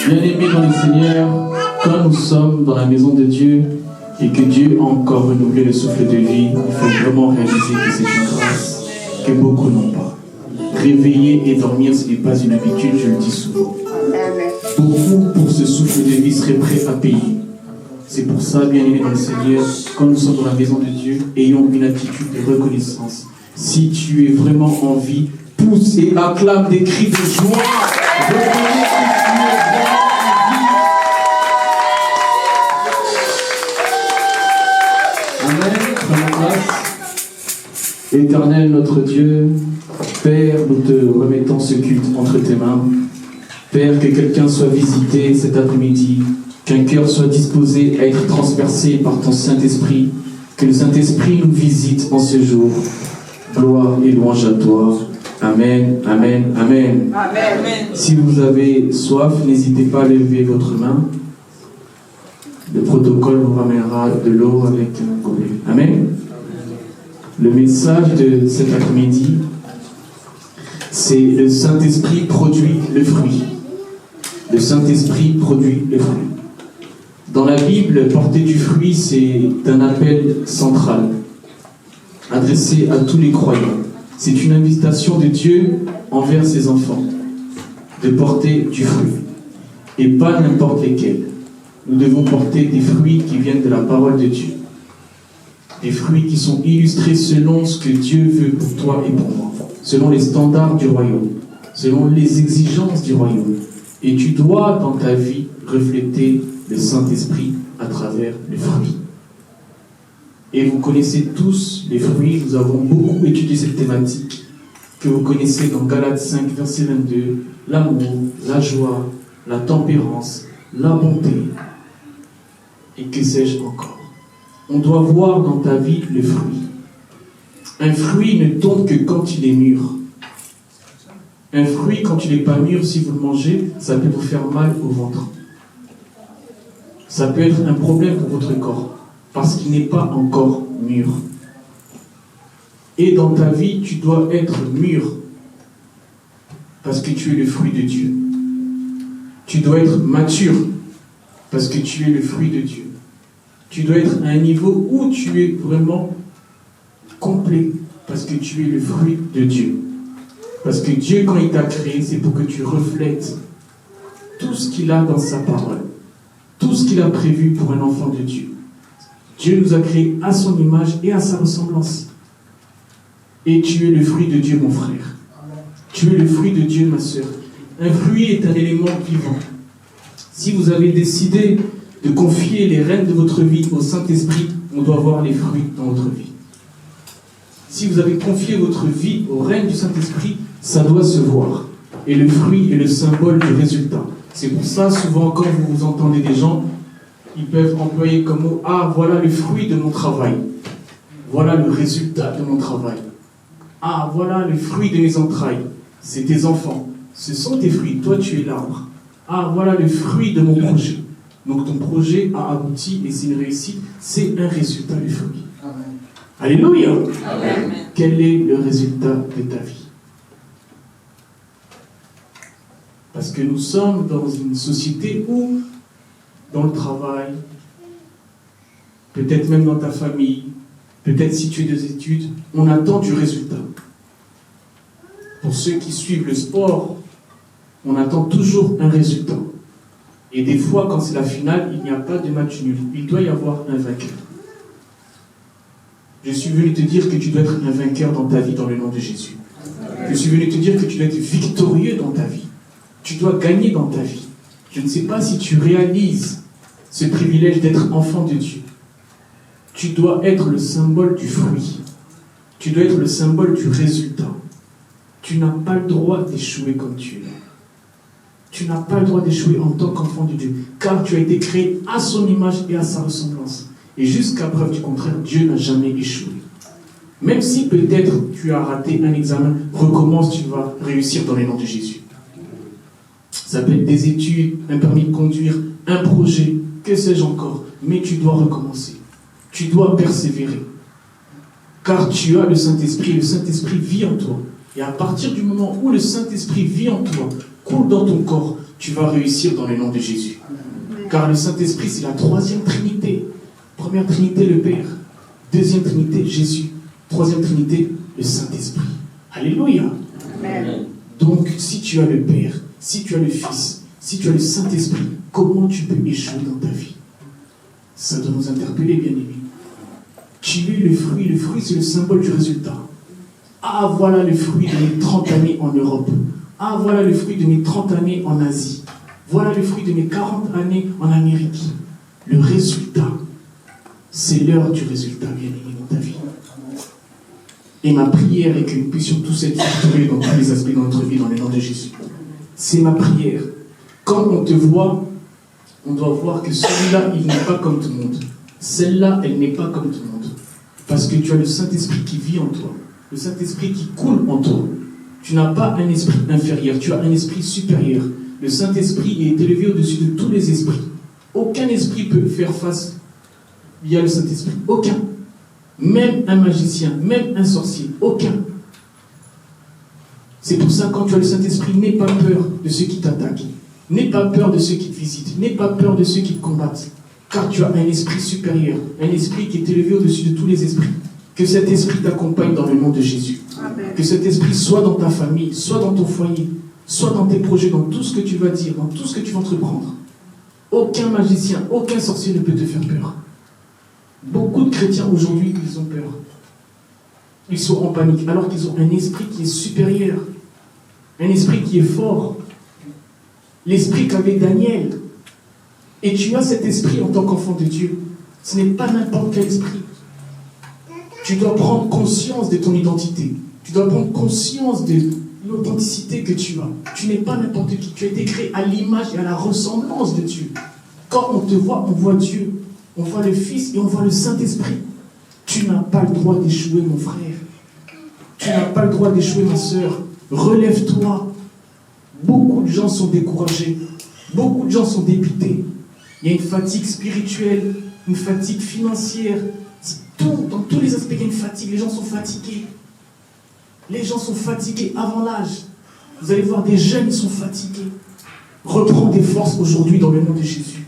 Bien-aimés dans le Seigneur, quand nous sommes dans la maison de Dieu et que Dieu a encore renouvelé le souffle de vie, il faut vraiment réaliser que c'est une grâce que beaucoup n'ont pas. Réveiller et dormir, ce n'est pas une habitude, je le dis souvent. Beaucoup pour ce souffle de vie seraient prêts à payer. C'est pour ça, bien-aimés dans le Seigneur, quand nous sommes dans la maison de Dieu, ayons une attitude de reconnaissance. Si tu es vraiment en vie, pousse et acclame des cris de joie. Reconnais que tu es vraiment en vie. Amen. Prenons place. Éternel notre Dieu, Père, nous te remettons ce culte entre tes mains. Père, que quelqu'un soit visité cet après-midi, qu'un cœur soit disposé à être transpercé par ton Saint-Esprit, que le Saint-Esprit nous visite en ce jour. Gloire et louange à toi. Amen, amen, amen. Amen. Si vous avez soif, n'hésitez pas à lever votre main. Le protocole vous ramènera de l'eau avec un gobelet. Amen. Le message de cet après-midi, c'est le Saint-Esprit produit le fruit. Le Saint-Esprit produit le fruit. Dans la Bible, porter du fruit, c'est un appel central, adressé à tous les croyants. C'est une invitation de Dieu envers ses enfants, de porter du fruit, et pas n'importe lesquels. Nous devons porter des fruits qui viennent de la parole de Dieu. Des fruits qui sont illustrés selon ce que Dieu veut pour toi et pour moi, selon les standards du royaume, selon les exigences du royaume. Et tu dois, dans ta vie, refléter le Saint-Esprit à travers les fruits. Et vous connaissez tous les fruits, nous avons beaucoup étudié cette thématique, que vous connaissez dans Galates 5, verset 22, l'amour, la joie, la tempérance, la bonté, et que sais-je encore. On doit voir dans ta vie le fruit. Un fruit ne tombe que quand il est mûr. Un fruit, quand il n'est pas mûr, si vous le mangez, ça peut vous faire mal au ventre. Ça peut être un problème pour votre corps, parce qu'il n'est pas encore mûr. Et dans ta vie, tu dois être mûr, parce que tu es le fruit de Dieu. Tu dois être mature, parce que tu es le fruit de Dieu. Tu dois être à un niveau où tu es vraiment complet, parce que tu es le fruit de Dieu. Parce que Dieu, quand il t'a créé, c'est pour que tu reflètes tout ce qu'il a dans sa parole, tout ce qu'il a prévu pour un enfant de Dieu. Dieu nous a créés à son image et à sa ressemblance. Et tu es le fruit de Dieu, mon frère. Tu es le fruit de Dieu, ma sœur. Un fruit est un élément vivant. Si vous avez décidé de confier les rênes de votre vie au Saint-Esprit, on doit voir les fruits dans votre vie. Si vous avez confié votre vie aux rênes du Saint-Esprit, ça doit se voir. Et le fruit est le symbole du résultat. C'est pour ça, souvent, quand vous entendez des gens, ils peuvent employer comme mot « Ah, voilà le fruit de mon travail. Voilà le résultat de mon travail. Ah, voilà le fruit de mes entrailles. C'est tes enfants. Ce sont tes fruits. Toi, tu es l'arbre. Ah, voilà le fruit de mon projet. » Donc ton projet a abouti et c'est une réussite. C'est un résultat du fruit. Amen. Alléluia. Amen. Quel est le résultat de ta vie? Parce que nous sommes dans une société où, dans le travail, peut-être même dans ta famille, peut-être si tu es des études, on attend du résultat. Pour ceux qui suivent le sport, on attend toujours un résultat. Et des fois, quand c'est la finale, il n'y a pas de match nul. Il doit y avoir un vainqueur. Je suis venu te dire que tu dois être un vainqueur dans ta vie dans le nom de Jésus. Je suis venu te dire que tu dois être victorieux dans ta vie. Tu dois gagner dans ta vie. Je ne sais pas si tu réalises ce privilège d'être enfant de Dieu. Tu dois être le symbole du fruit. Tu dois être le symbole du résultat. Tu n'as pas le droit d'échouer comme tu es là. Tu n'as pas le droit d'échouer en tant qu'enfant de Dieu, car tu as été créé à son image et à sa ressemblance. Et jusqu'à preuve du contraire, Dieu n'a jamais échoué. Même si peut-être tu as raté un examen, recommence, tu vas réussir dans les noms de Jésus. Ça peut être des études, un permis de conduire, un projet, que sais-je encore, mais tu dois recommencer. Tu dois persévérer. Car tu as le Saint-Esprit vit en toi. Et à partir du moment où le Saint-Esprit vit en toi, coule dans ton corps, tu vas réussir dans le nom de Jésus. Car le Saint-Esprit, c'est la troisième Trinité. Première Trinité, le Père. Deuxième Trinité, Jésus. Troisième Trinité, le Saint-Esprit. Alléluia. Amen. Donc, si tu as le Père, si tu as le Fils, si tu as le Saint-Esprit, comment tu peux échouer dans ta vie? Ça doit nous interpeller, bien aimés. Tu es le fruit c'est le symbole du résultat. Ah, voilà le fruit de mes 30 années en Europe. Ah, voilà le fruit de mes 30 années en Asie. Voilà le fruit de mes 40 années en Amérique. Le résultat, c'est l'heure du résultat, bien aimé, dans ta vie. Et ma prière est que nous puissions tous être structurés dans tous les aspects de notre vie, dans le nom de Jésus. C'est ma prière. Quand on te voit, on doit voir que celui-là, il n'est pas comme tout le monde. Celle-là, elle n'est pas comme tout le monde. Parce que tu as le Saint-Esprit qui vit en toi. Le Saint-Esprit qui coule en toi. Tu n'as pas un esprit inférieur, tu as un esprit supérieur. Le Saint-Esprit est élevé au-dessus de tous les esprits. Aucun esprit peut faire face via le Saint-Esprit. Aucun. Même un magicien, même un sorcier. Aucun. C'est pour ça, quand tu as le Saint-Esprit, n'aie pas peur de ceux qui t'attaquent. N'aie pas peur de ceux qui te visitent. N'aie pas peur de ceux qui te combattent. Car tu as un esprit supérieur. Un esprit qui est élevé au-dessus de tous les esprits. Que cet esprit t'accompagne dans le nom de Jésus. Amen. Que cet esprit soit dans ta famille, soit dans ton foyer, soit dans tes projets, dans tout ce que tu vas dire, dans tout ce que tu vas entreprendre. Aucun magicien, aucun sorcier ne peut te faire peur. Beaucoup de chrétiens aujourd'hui, ils ont peur. Ils sont en panique, alors qu'ils ont un esprit qui est supérieur. Un esprit qui est fort. L'esprit qu'avait Daniel. Et tu as cet esprit en tant qu'enfant de Dieu. Ce n'est pas n'importe quel esprit. Tu dois prendre conscience de ton identité. Tu dois prendre conscience de l'authenticité que tu as. Tu n'es pas n'importe qui. Tu as été créé à l'image et à la ressemblance de Dieu. Quand on te voit, on voit Dieu. On voit le Fils et on voit le Saint-Esprit. Tu n'as pas le droit d'échouer, mon frère. Tu n'as pas le droit d'échouer, ma sœur. Relève-toi. Beaucoup de gens sont découragés. Beaucoup de gens sont dépités. Il y a une fatigue spirituelle, une fatigue financière. Dans tous les aspects, il y a une fatigue. Les gens sont fatigués. Les gens sont fatigués avant l'âge. Vous allez voir, des jeunes, ils sont fatigués. Reprends tes forces aujourd'hui dans le nom de Jésus.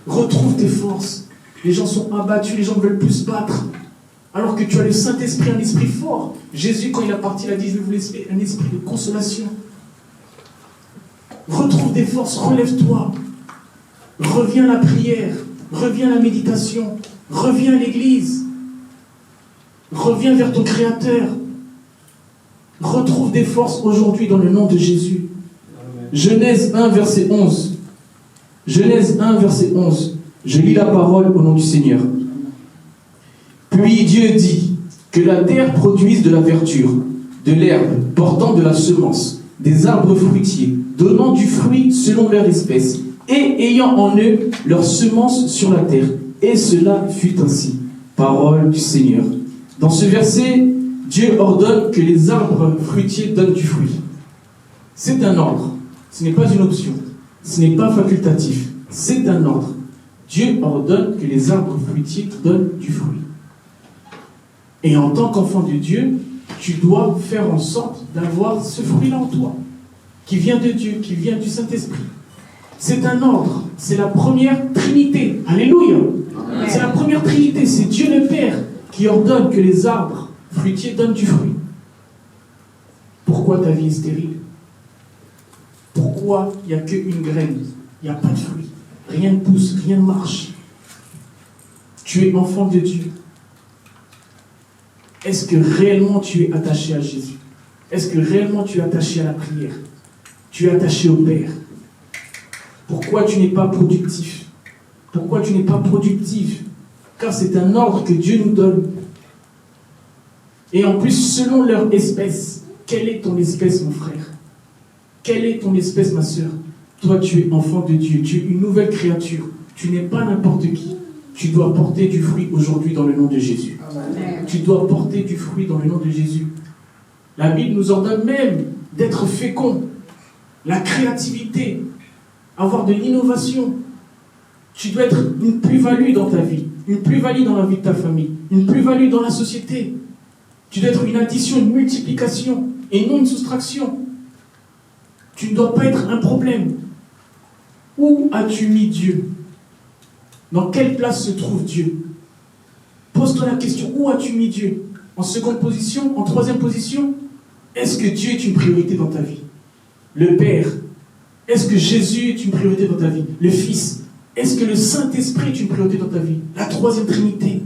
Retrouve tes forces. Les gens sont abattus, les gens ne veulent plus se battre. Alors que tu as le Saint-Esprit, un esprit fort. Jésus, quand il est parti, il a dit, je vais vous laisser un esprit de consolation. Retrouve des forces, relève-toi. Reviens à la prière, reviens à la méditation, reviens à l'église. Reviens vers ton Créateur. Retrouve des forces aujourd'hui dans le nom de Jésus. Genèse 1, verset 11. Genèse 1, verset 11. Je lis la parole au nom du Seigneur. Puis Dieu dit que la terre produise de la verdure, de l'herbe portant de la semence, des arbres fruitiers, donnant du fruit selon leur espèce, et ayant en eux leur semence sur la terre. Et cela fut ainsi. Parole du Seigneur. Dans ce verset, Dieu ordonne que les arbres fruitiers donnent du fruit. C'est un ordre. Ce n'est pas une option. Ce n'est pas facultatif. C'est un ordre. Dieu ordonne que les arbres fruitiers donnent du fruit. Et en tant qu'enfant de Dieu, tu dois faire en sorte d'avoir ce fruit-là en toi, qui vient de Dieu, qui vient du Saint-Esprit. C'est un ordre. C'est la première Trinité. Alléluia. Amen. C'est la première Trinité. C'est Dieu le Père qui ordonne que les arbres fruitiers donnent du fruit. Pourquoi ta vie est stérile? Pourquoi il n'y a qu'une graine? Il n'y a pas de fruit. Rien ne pousse, rien ne marche. Tu es enfant de Dieu. Est-ce que réellement tu es attaché à Jésus? Est-ce que réellement tu es attaché à la prière? Tu es attaché au Père? Pourquoi tu n'es pas productif? Pourquoi tu n'es pas productive? Car c'est un ordre que Dieu nous donne. Et en plus, selon leur espèce, quelle est ton espèce, mon frère? Quelle est ton espèce, ma sœur? Toi, tu es enfant de Dieu, tu es une nouvelle créature. Tu n'es pas n'importe qui. Tu dois porter du fruit aujourd'hui dans le nom de Jésus. Amen. Tu dois porter du fruit dans le nom de Jésus. La Bible nous ordonne même d'être fécond. La créativité, avoir de l'innovation. Tu dois être une plus-value dans ta vie, une plus-value dans la vie de ta famille, une plus-value dans la société. Tu dois être une addition, une multiplication et non une soustraction. Tu ne dois pas être un problème. Où as-tu mis Dieu? Dans quelle place se trouve Dieu? Pose-toi la question, où as-tu mis Dieu? En seconde position? En troisième position? Est-ce que Dieu est une priorité dans ta vie? Le Père? Est-ce que Jésus est une priorité dans ta vie? Le Fils? Est-ce que le Saint-Esprit est une priorité dans ta vie? La troisième Trinité?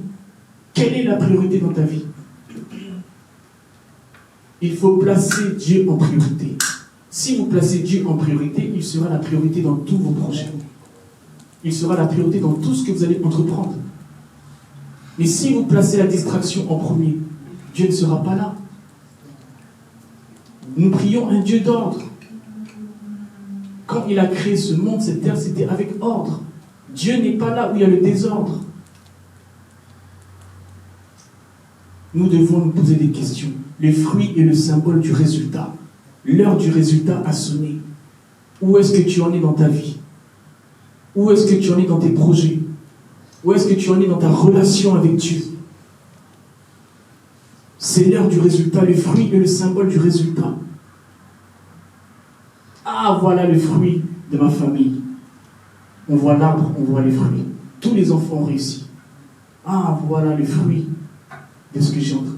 Quelle est la priorité dans ta vie? Il faut placer Dieu en priorité. Si vous placez Dieu en priorité, il sera la priorité dans tous vos projets. Il sera la priorité dans tout ce que vous allez entreprendre. Mais si vous placez la distraction en premier, Dieu ne sera pas là. Nous prions un Dieu d'ordre. Quand il a créé ce monde, cette terre, c'était avec ordre. Dieu n'est pas là où il y a le désordre. Nous devons nous poser des questions. Le fruit est le symbole du résultat. L'heure du résultat a sonné. Où est-ce que tu en es dans ta vie? Où est-ce que tu en es dans tes projets? Où est-ce que tu en es dans ta relation avec Dieu? C'est l'heure du résultat. Le fruit est le symbole du résultat. Ah, voilà le fruit de ma famille. On voit l'arbre, on voit les fruits. Tous les enfants ont réussi. Ah, voilà le fruit de ce que j'ai entrepris.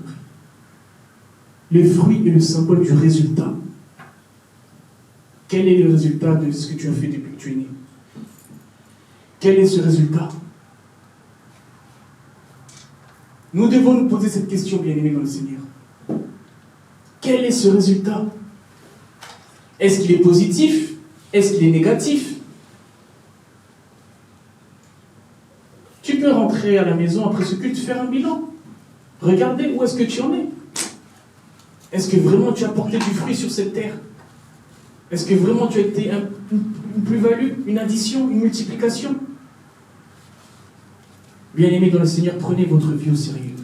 Le fruit est le symbole du résultat. Quel est le résultat de ce que tu as fait depuis que tu es né? Quel est ce résultat? Nous devons nous poser cette question, bien-aimés dans le Seigneur. Quel est ce résultat? Est-ce qu'il est positif? Est-ce qu'il est négatif? Tu peux rentrer à la maison après ce culte, faire un bilan. Regardez où est-ce que tu en es. Est-ce que vraiment tu as porté du fruit sur cette terre? Est-ce que vraiment tu as été une plus-value, une addition, une multiplication? Bien-aimés dans le Seigneur, prenez votre vie au sérieux.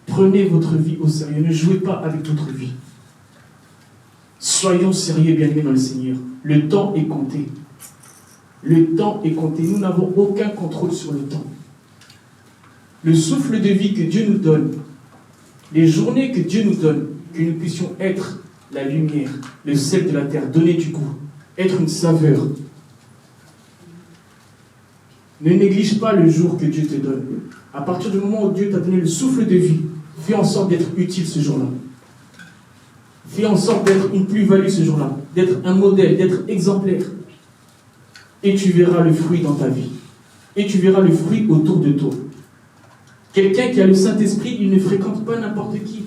Prenez votre vie au sérieux. Ne jouez pas avec votre vie. Soyons sérieux, bien-aimés dans le Seigneur. Le temps est compté. Le temps est compté. Nous n'avons aucun contrôle sur le temps. Le souffle de vie que Dieu nous donne, les journées que Dieu nous donne, que nous puissions être la lumière, le sel de la terre, donner du goût, être une saveur. Ne néglige pas le jour que Dieu te donne. À partir du moment où Dieu t'a donné le souffle de vie, fais en sorte d'être utile ce jour-là. Fais en sorte d'être une plus-value ce jour-là, d'être un modèle, d'être exemplaire. Et tu verras le fruit dans ta vie. Et tu verras le fruit autour de toi. Quelqu'un qui a le Saint-Esprit, il ne fréquente pas n'importe qui.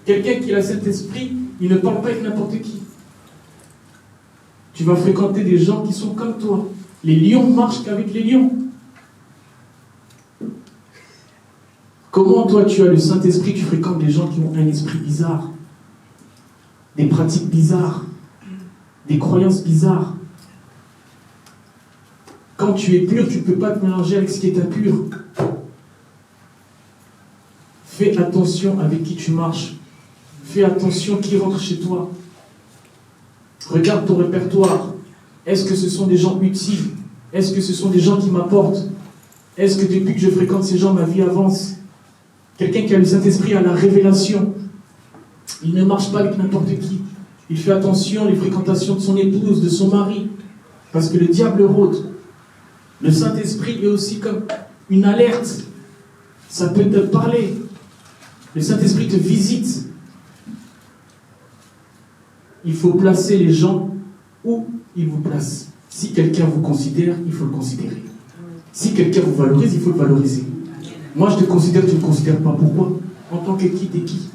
Quelqu'un qui a le Saint-Esprit, il ne parle pas avec n'importe qui. Tu vas fréquenter des gens qui sont comme toi. Les lions marchent qu'avec les lions. Comment toi tu as le Saint-Esprit, tu fréquentes des gens qui ont un esprit bizarre, des pratiques bizarres, des croyances bizarres. Quand tu es pur, tu ne peux pas te mélanger avec ce qui est impur. Fais attention avec qui tu marches. Fais attention qui rentre chez toi. Regarde ton répertoire. Est-ce que ce sont des gens utiles? Est-ce que ce sont des gens qui m'apportent? Est-ce que depuis que je fréquente ces gens, ma vie avance? Quelqu'un qui a le Saint-Esprit a la révélation. Il ne marche pas avec n'importe qui. Il fait attention aux fréquentations de son épouse, de son mari. Parce que le diable rôde. Le Saint-Esprit est aussi comme une alerte. Ça peut te parler. Le Saint-Esprit te visite. Il faut placer les gens où il vous place. Si quelqu'un vous considère, il faut le considérer. Si quelqu'un vous valorise, il faut le valoriser. Moi, je te considère, tu ne me considères pas. Pourquoi? En tant que qui, t'es qui?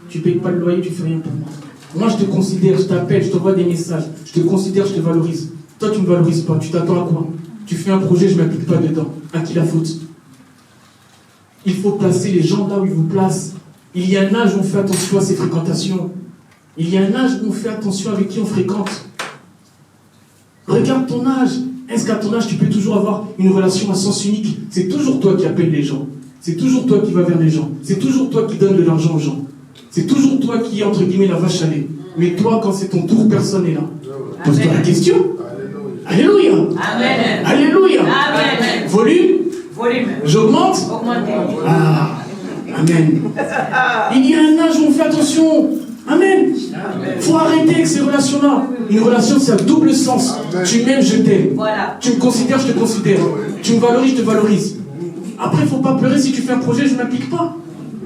Tu ne payes pas le loyer, tu ne fais rien pour moi. Moi, je te considère, je t'appelle, je t'envoie des messages. Je te considère, je te valorise. Toi, tu ne me valorises pas. Tu t'attends à quoi? Tu fais un projet, je ne m'implique pas dedans. À qui la faute? Il faut placer les gens là où ils vous placent. Il y a un âge où on fait attention à ses fréquentations. Il y a un âge où on fait attention avec qui on fréquente. Regarde ton âge. Est-ce qu'à ton âge, tu peux toujours avoir une relation à sens unique? C'est toujours toi qui appelles les gens. C'est toujours toi qui vas vers les gens. C'est toujours toi qui donnes de l'argent aux gens. C'est toujours toi qui es, entre guillemets, la vache à lait. Mais toi, quand c'est ton tour, personne n'est là. Pose-toi la question. Alléluia. Amen. Alléluia. Amen. Volume. J'augmente. Augmentez. Ah. Amen. Il y a un âge où on fait attention Amen. Il faut arrêter avec ces relations-là. Une relation, c'est un double sens. Amen. Tu m'aimes, je t'aime. Voilà. Tu me considères, je te considère. Tu me valorises, je te valorise. Après, il ne faut pas pleurer si tu fais un projet, je ne m'implique pas.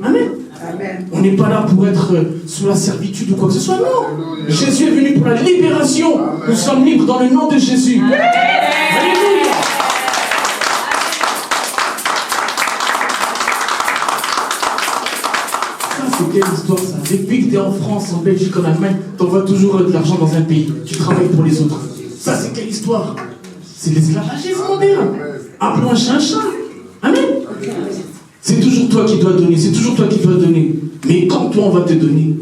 Amen. Amen. On n'est pas là pour être sous la servitude ou quoi que ce soit. Non. Jésus est venu pour la libération. Amen. Nous sommes libres dans le nom de Jésus. Amen. Alléluia. C'est quelle histoire ça? Depuis que tu es en France, en Belgique, en Allemagne, tu envoies toujours de l'argent dans un pays. Tu travailles pour les autres. Ça, c'est quelle histoire? C'est l'esclavagisme moderne. Appelons un chat un chat. Amen. C'est toujours toi qui dois donner. C'est toujours toi qui dois donner. Mais quand toi, on va te donner,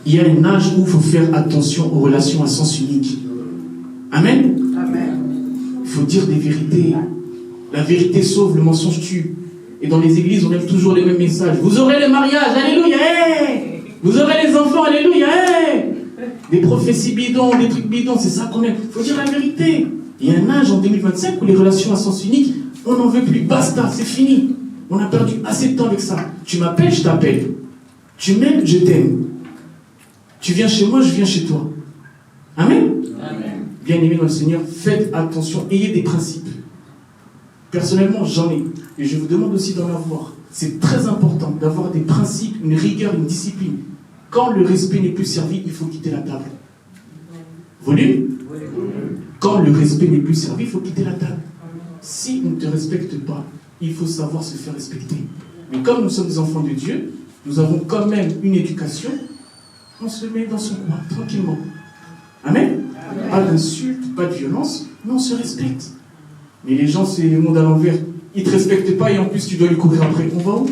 il y a un âge où il faut faire attention aux relations à sens unique. Amen. Il faut dire des vérités. La vérité sauve, le mensonge tue. Et dans les églises, on aime toujours les mêmes messages. Vous aurez le mariage, alléluia, hey. Vous aurez les enfants, alléluia, hey. Des prophéties bidons, des trucs bidons, c'est ça qu'on aime. Il faut dire la vérité. Il y a un âge en 2025 où les relations à sens unique, on n'en veut plus. Basta, c'est fini. On a perdu assez de temps avec ça. Tu m'appelles, je t'appelle. Tu m'aimes, je t'aime. Tu viens chez moi, je viens chez toi. Amen. Amen. Bien-aimés dans le Seigneur, faites attention, ayez des principes. Personnellement, j'en ai. Et je vous demande aussi d'en avoir. C'est très important d'avoir des principes, une rigueur, une discipline. Quand le respect n'est plus servi, il faut quitter la table. Volume? Quand le respect n'est plus servi, il faut quitter la table. Si on ne te respecte pas, il faut savoir se faire respecter. Mais comme nous sommes des enfants de Dieu, nous avons quand même une éducation, on se met dans son coin, tranquillement. Amen. Pas d'insultes, pas de violence, mais on se respecte. Mais les gens, c'est le monde à l'envers. Ils ne te respectent pas et en plus tu dois lui courir après. On va où?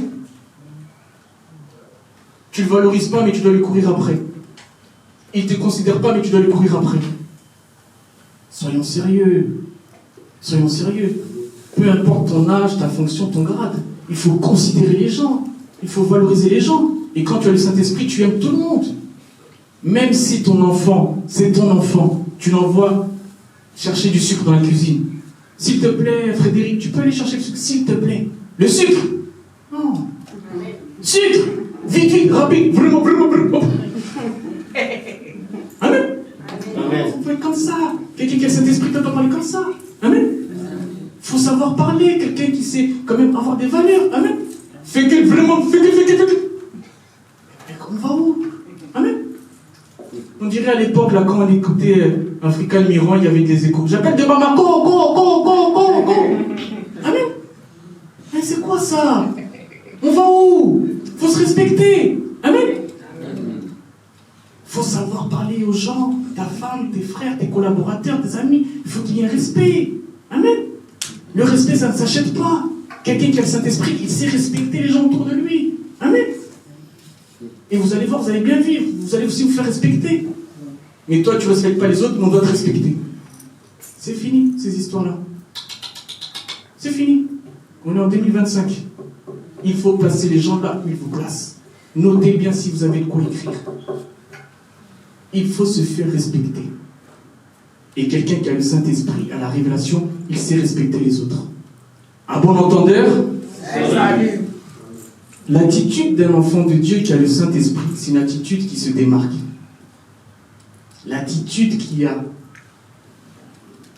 Tu ne le valorises pas mais tu dois lui courir après. Il ne te considère pas mais tu dois lui courir après. Soyons sérieux. Soyons sérieux. Peu importe ton âge, ta fonction, ton grade. Il faut considérer les gens. Il faut valoriser les gens. Et quand tu as le Saint-Esprit, tu aimes tout le monde. Même si ton enfant, c'est ton enfant, tu l'envoies chercher du sucre dans la cuisine. S'il te plaît, Frédéric, tu peux aller chercher le sucre, s'il te plaît. Le sucre? Non. Sucre! Vite, vite, rapide, vraiment, vraiment, vraiment. Amen. Vous pouvez être comme ça. Quelqu'un qui a cet esprit peut pas parler comme ça. Amen. Il faut savoir parler. Quelqu'un qui sait quand même avoir des valeurs. Amen. Fais-que, vraiment, fais-que. On va où? Amen. On dirait à l'époque, là, quand on écoutait Africa Miroir, il y avait des échos. J'appelle de Bamako, go. Amen. Mais c'est quoi ça? On va où? Faut se respecter. Amen. Faut savoir parler aux gens, ta femme, tes frères, tes collaborateurs, tes amis. Il faut qu'il y ait un respect. Amen. Le respect, ça ne s'achète pas. Quelqu'un qui a le Saint-Esprit, il sait respecter les gens autour de lui. Amen. Et vous allez voir, vous allez bien vivre. Vous allez aussi vous faire respecter. Mais toi, tu ne respectes pas les autres, mais on doit te respecter. C'est fini, ces histoires-là. C'est fini. On est en 2025. Il faut placer les gens là où ils vous placent. Notez bien si vous avez de quoi écrire. Il faut se faire respecter. Et quelqu'un qui a le Saint-Esprit, à la révélation, il sait respecter les autres. À bon entendeur, l'attitude d'un enfant de Dieu qui a le Saint-Esprit, c'est une attitude qui se démarque. L'attitude qui a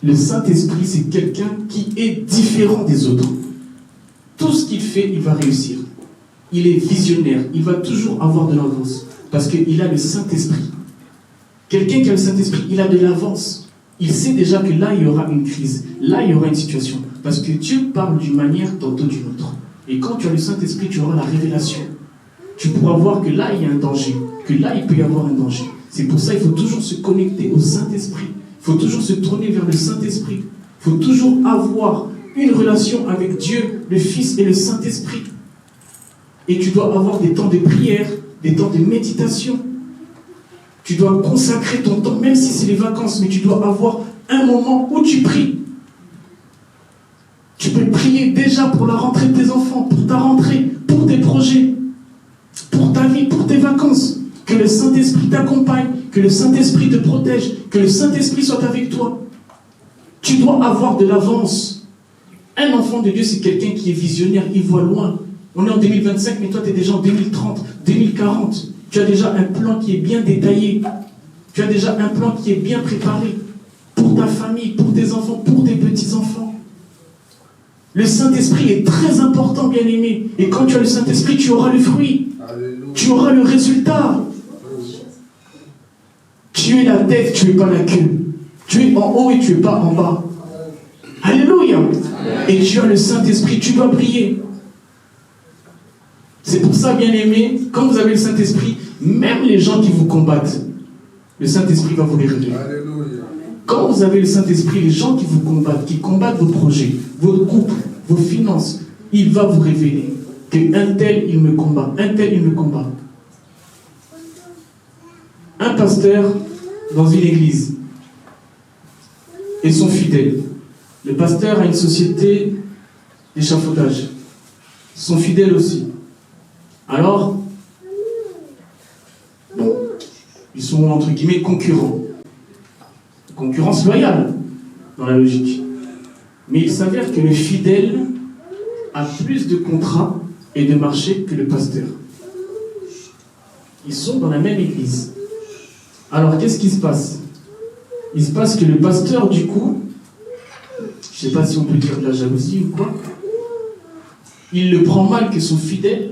le Saint-Esprit, c'est quelqu'un qui est différent des autres. Tout ce qu'il fait, il va réussir. Il est visionnaire, il va toujours avoir de l'avance. Parce qu'il a le Saint-Esprit. Quelqu'un qui a le Saint-Esprit, il a de l'avance. Il sait déjà que là, il y aura une crise. Là, il y aura une situation. Parce que Dieu parle d'une manière, tantôt d'une autre. Et quand tu as le Saint-Esprit, tu auras la révélation. Tu pourras voir que là, il y a un danger. Que là, il peut y avoir un danger. C'est pour ça qu'il faut toujours se connecter au Saint-Esprit. Il faut toujours se tourner vers le Saint-Esprit. Il faut toujours avoir une relation avec Dieu, le Fils et le Saint-Esprit. Et tu dois avoir des temps de prière, des temps de méditation. Tu dois consacrer ton temps, même si c'est les vacances, mais tu dois avoir un moment où tu pries. Tu peux prier déjà pour la rentrée de tes enfants, pour ta rentrée, pour tes projets, pour ta vie, pour tes vacances. Que le Saint-Esprit t'accompagne, que le Saint-Esprit te protège, que le Saint-Esprit soit avec toi. Tu dois avoir de l'avance. Un enfant de Dieu, c'est quelqu'un qui est visionnaire, il voit loin. On est en 2025, mais toi, tu es déjà en 2030, 2040. Il Tu as déjà un plan qui est bien détaillé. Tu as déjà un plan qui est bien préparé pour ta famille, pour tes enfants, pour tes petits-enfants. Le Saint-Esprit est très important, bien-aimé. Et quand tu as le Saint-Esprit, tu auras le fruit. Alléluia. Tu auras le résultat. Tu es la tête, tu n'es pas la queue. Tu es en haut et tu n'es pas en bas. Alléluia. Et tu as le Saint-Esprit, tu vas briller. C'est pour ça, bien-aimé, quand vous avez le Saint-Esprit, même les gens qui vous combattent, le Saint-Esprit va vous les révéler. Alléluia. Quand vous avez le Saint-Esprit, les gens qui vous combattent, qui combattent vos projets, votre couple, vos finances, il va vous révéler qu'un tel, il me combat, un tel, il me combat. Un pasteur dans une église et son fidèle. Le pasteur a une société d'échafaudage. Son fidèle aussi. Alors, bon, ils sont entre guillemets concurrents. Concurrence loyale, dans la logique. Mais il s'avère que le fidèle a plus de contrats et de marchés que le pasteur. Ils sont dans la même église. Alors, qu'est-ce qui se passe? Il se passe que le pasteur, du coup, je ne sais pas si on peut dire de la jalousie ou quoi, il le prend mal que son fidèle,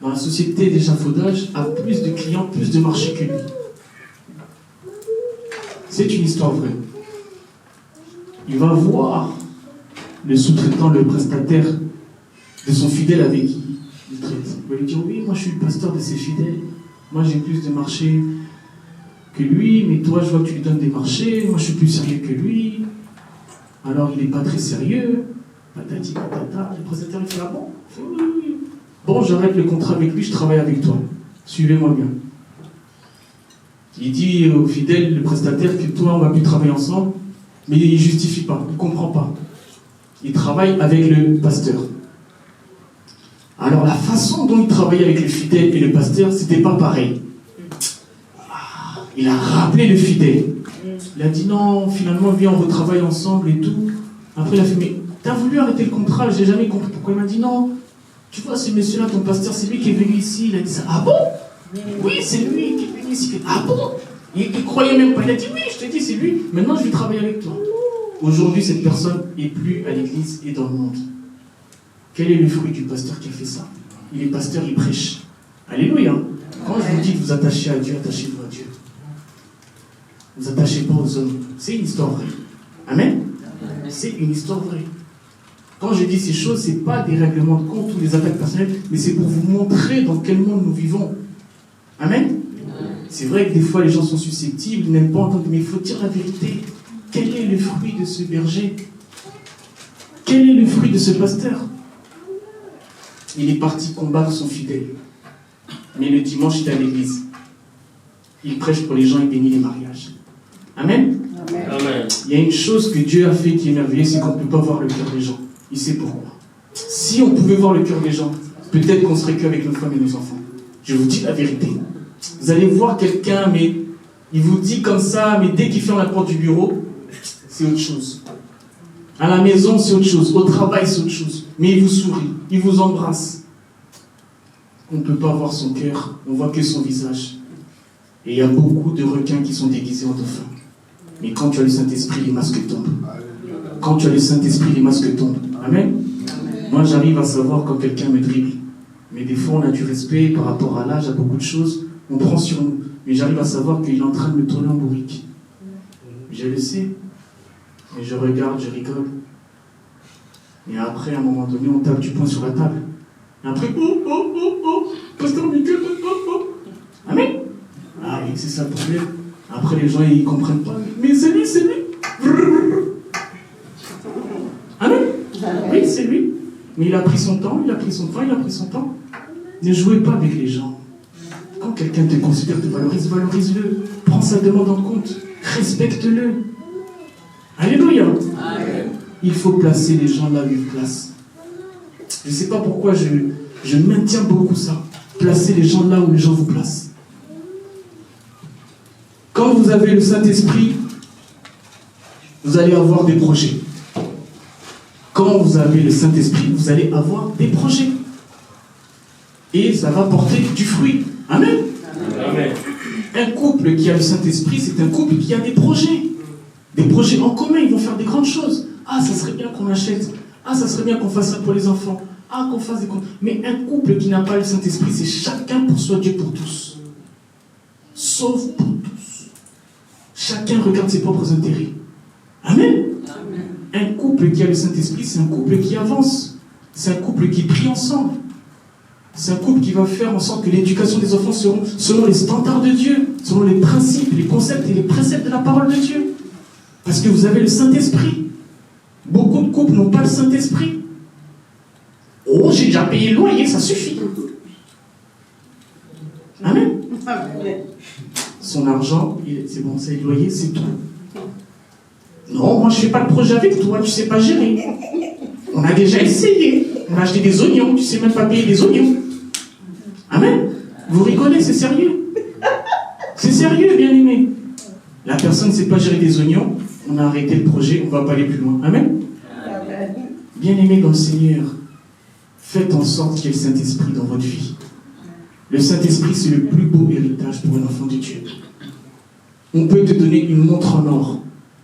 dans la société d'échafaudage, a plus de clients, plus de marchés que lui. C'est une histoire vraie. Il va voir le sous-traitant, le prestataire de son fidèle avec qui il traite. Il va lui dire, oui, moi je suis le pasteur de ses fidèles, moi j'ai plus de marchés que lui, mais toi je vois que tu lui donnes des marchés, moi je suis plus sérieux que lui, alors il n'est pas très sérieux, patati patata. Le prestataire il fait, ah bon? Il fait, oui, oui. Bon, j'arrête le contrat avec lui, je travaille avec toi, suivez-moi bien. Il dit au fidèle, le prestataire, que toi on va plus travailler ensemble, mais il ne justifie pas, il ne comprend pas. Il travaille avec le pasteur. Alors la façon dont il travaillait avec le fidèle et le pasteur, c'était pas pareil. Il a rappelé le fidèle. Il a dit non, finalement, viens, on retravaille ensemble et tout. Après, il a fait, mais t'as voulu arrêter le contrat, j'ai jamais compris pourquoi. Il m'a dit non, tu vois, ce monsieur-là, ton pasteur, c'est lui qui est venu ici. Il a dit ça. Ah bon? Oui, c'est lui qui est venu ici. Ah bon? Il croyait même pas. Il a dit oui, je te dis, c'est lui. Maintenant, je vais travailler avec toi. Aujourd'hui, cette personne n'est plus à l'église et dans le monde. Quel est le fruit du pasteur qui a fait ça? Il est pasteur, il prêche. Alléluia. Quand je vous dis de vous attacher à Dieu, attachez-vous à Dieu. Ne vous attachez pas aux hommes. C'est une histoire vraie. Amen. C'est une histoire vraie. Quand je dis ces choses, ce n'est pas des règlements de compte ou des attaques personnelles, mais c'est pour vous montrer dans quel monde nous vivons. Amen. C'est vrai que des fois les gens sont susceptibles, ils n'aiment pas entendre, mais il faut dire la vérité. Quel est le fruit de ce berger? Quel est le fruit de ce pasteur? Il est parti combattre son fidèle. Mais le dimanche, il est à l'église. Il prêche pour les gens et bénit les mariages. Amen. Amen. Il y a une chose que Dieu a fait qui est merveilleuse, c'est qu'on ne peut pas voir le cœur des gens. Il sait pourquoi. Si on pouvait voir le cœur des gens, peut-être qu'on serait qu'avec nos femmes et nos enfants. Je vous dis la vérité. Vous allez voir quelqu'un, mais il vous dit comme ça, mais dès qu'il ferme la porte du bureau, c'est autre chose. À la maison, c'est autre chose. Au travail, c'est autre chose. Mais il vous sourit, il vous embrasse. On ne peut pas voir son cœur, on voit que son visage. Et il y a beaucoup de requins qui sont déguisés en dauphins. Mais quand tu as le Saint-Esprit, les masques tombent. Quand tu as le Saint-Esprit, les masques tombent. Amen. Moi, j'arrive à savoir quand quelqu'un me dribble. Mais des fois, on a du respect par rapport à l'âge, à beaucoup de choses. On prend sur nous. Mais j'arrive à savoir qu'il est en train de me tourner en bourrique. Je le sais. Mais je regarde, je rigole. Et après, à un moment donné, on tape du poing sur la table. Et après, pasteur Michael, Amen. Ah oui, c'est ça le problème. Après, les gens, ils ne comprennent pas. Mais c'est lui, c'est lui. Amen. Oui, c'est lui. Mais il a pris son temps, il a pris son temps. Ne jouez pas avec les gens. Quand quelqu'un te considère, te valorise, valorise-le. Prends sa demande en compte. Respecte-le. Alléluia. Amen. Il faut placer les gens là où ils placent. Je ne sais pas pourquoi je maintiens beaucoup ça. Placer les gens là où les gens vous placent. Quand vous avez le Saint-Esprit, vous allez avoir des projets. Quand vous avez le Saint-Esprit, vous allez avoir des projets. Et ça va porter du fruit. Amen. Amen. Un couple qui a le Saint-Esprit, c'est un couple qui a des projets. Des projets en commun, ils vont faire des grandes choses. Ah, ça serait bien qu'on achète. Ah, ça serait bien qu'on fasse ça pour les enfants. Ah, qu'on fasse des comptes. Mais un couple qui n'a pas le Saint-Esprit, c'est chacun pour soi, Dieu pour tous. Sauf pour tous. Chacun regarde ses propres intérêts. Amen. Amen. Un couple qui a le Saint-Esprit, c'est un couple qui avance. C'est un couple qui prie ensemble. C'est un couple qui va faire en sorte que l'éducation des enfants seront selon les standards de Dieu, selon les principes, les concepts et les préceptes de la parole de Dieu. Parce que vous avez le Saint-Esprit. Beaucoup de couples n'ont pas le Saint-Esprit. Oh, j'ai déjà payé le loyer, ça suffit. Amen. Son argent, c'est bon, c'est le loyer, c'est tout. Non, moi je ne fais pas le projet avec toi, tu ne sais pas gérer. On a déjà essayé. On a acheté des oignons, tu ne sais même pas payer des oignons. Amen. Vous rigolez, c'est sérieux. C'est sérieux, bien aimé. La personne ne sait pas gérer des oignons, on a arrêté le projet, on ne va pas aller plus loin. Amen. Bien aimé dans le Seigneur, faites en sorte qu'il y ait le Saint-Esprit dans votre vie. Le Saint-Esprit, c'est le plus beau héritage pour un enfant de Dieu. On peut te donner une montre en or,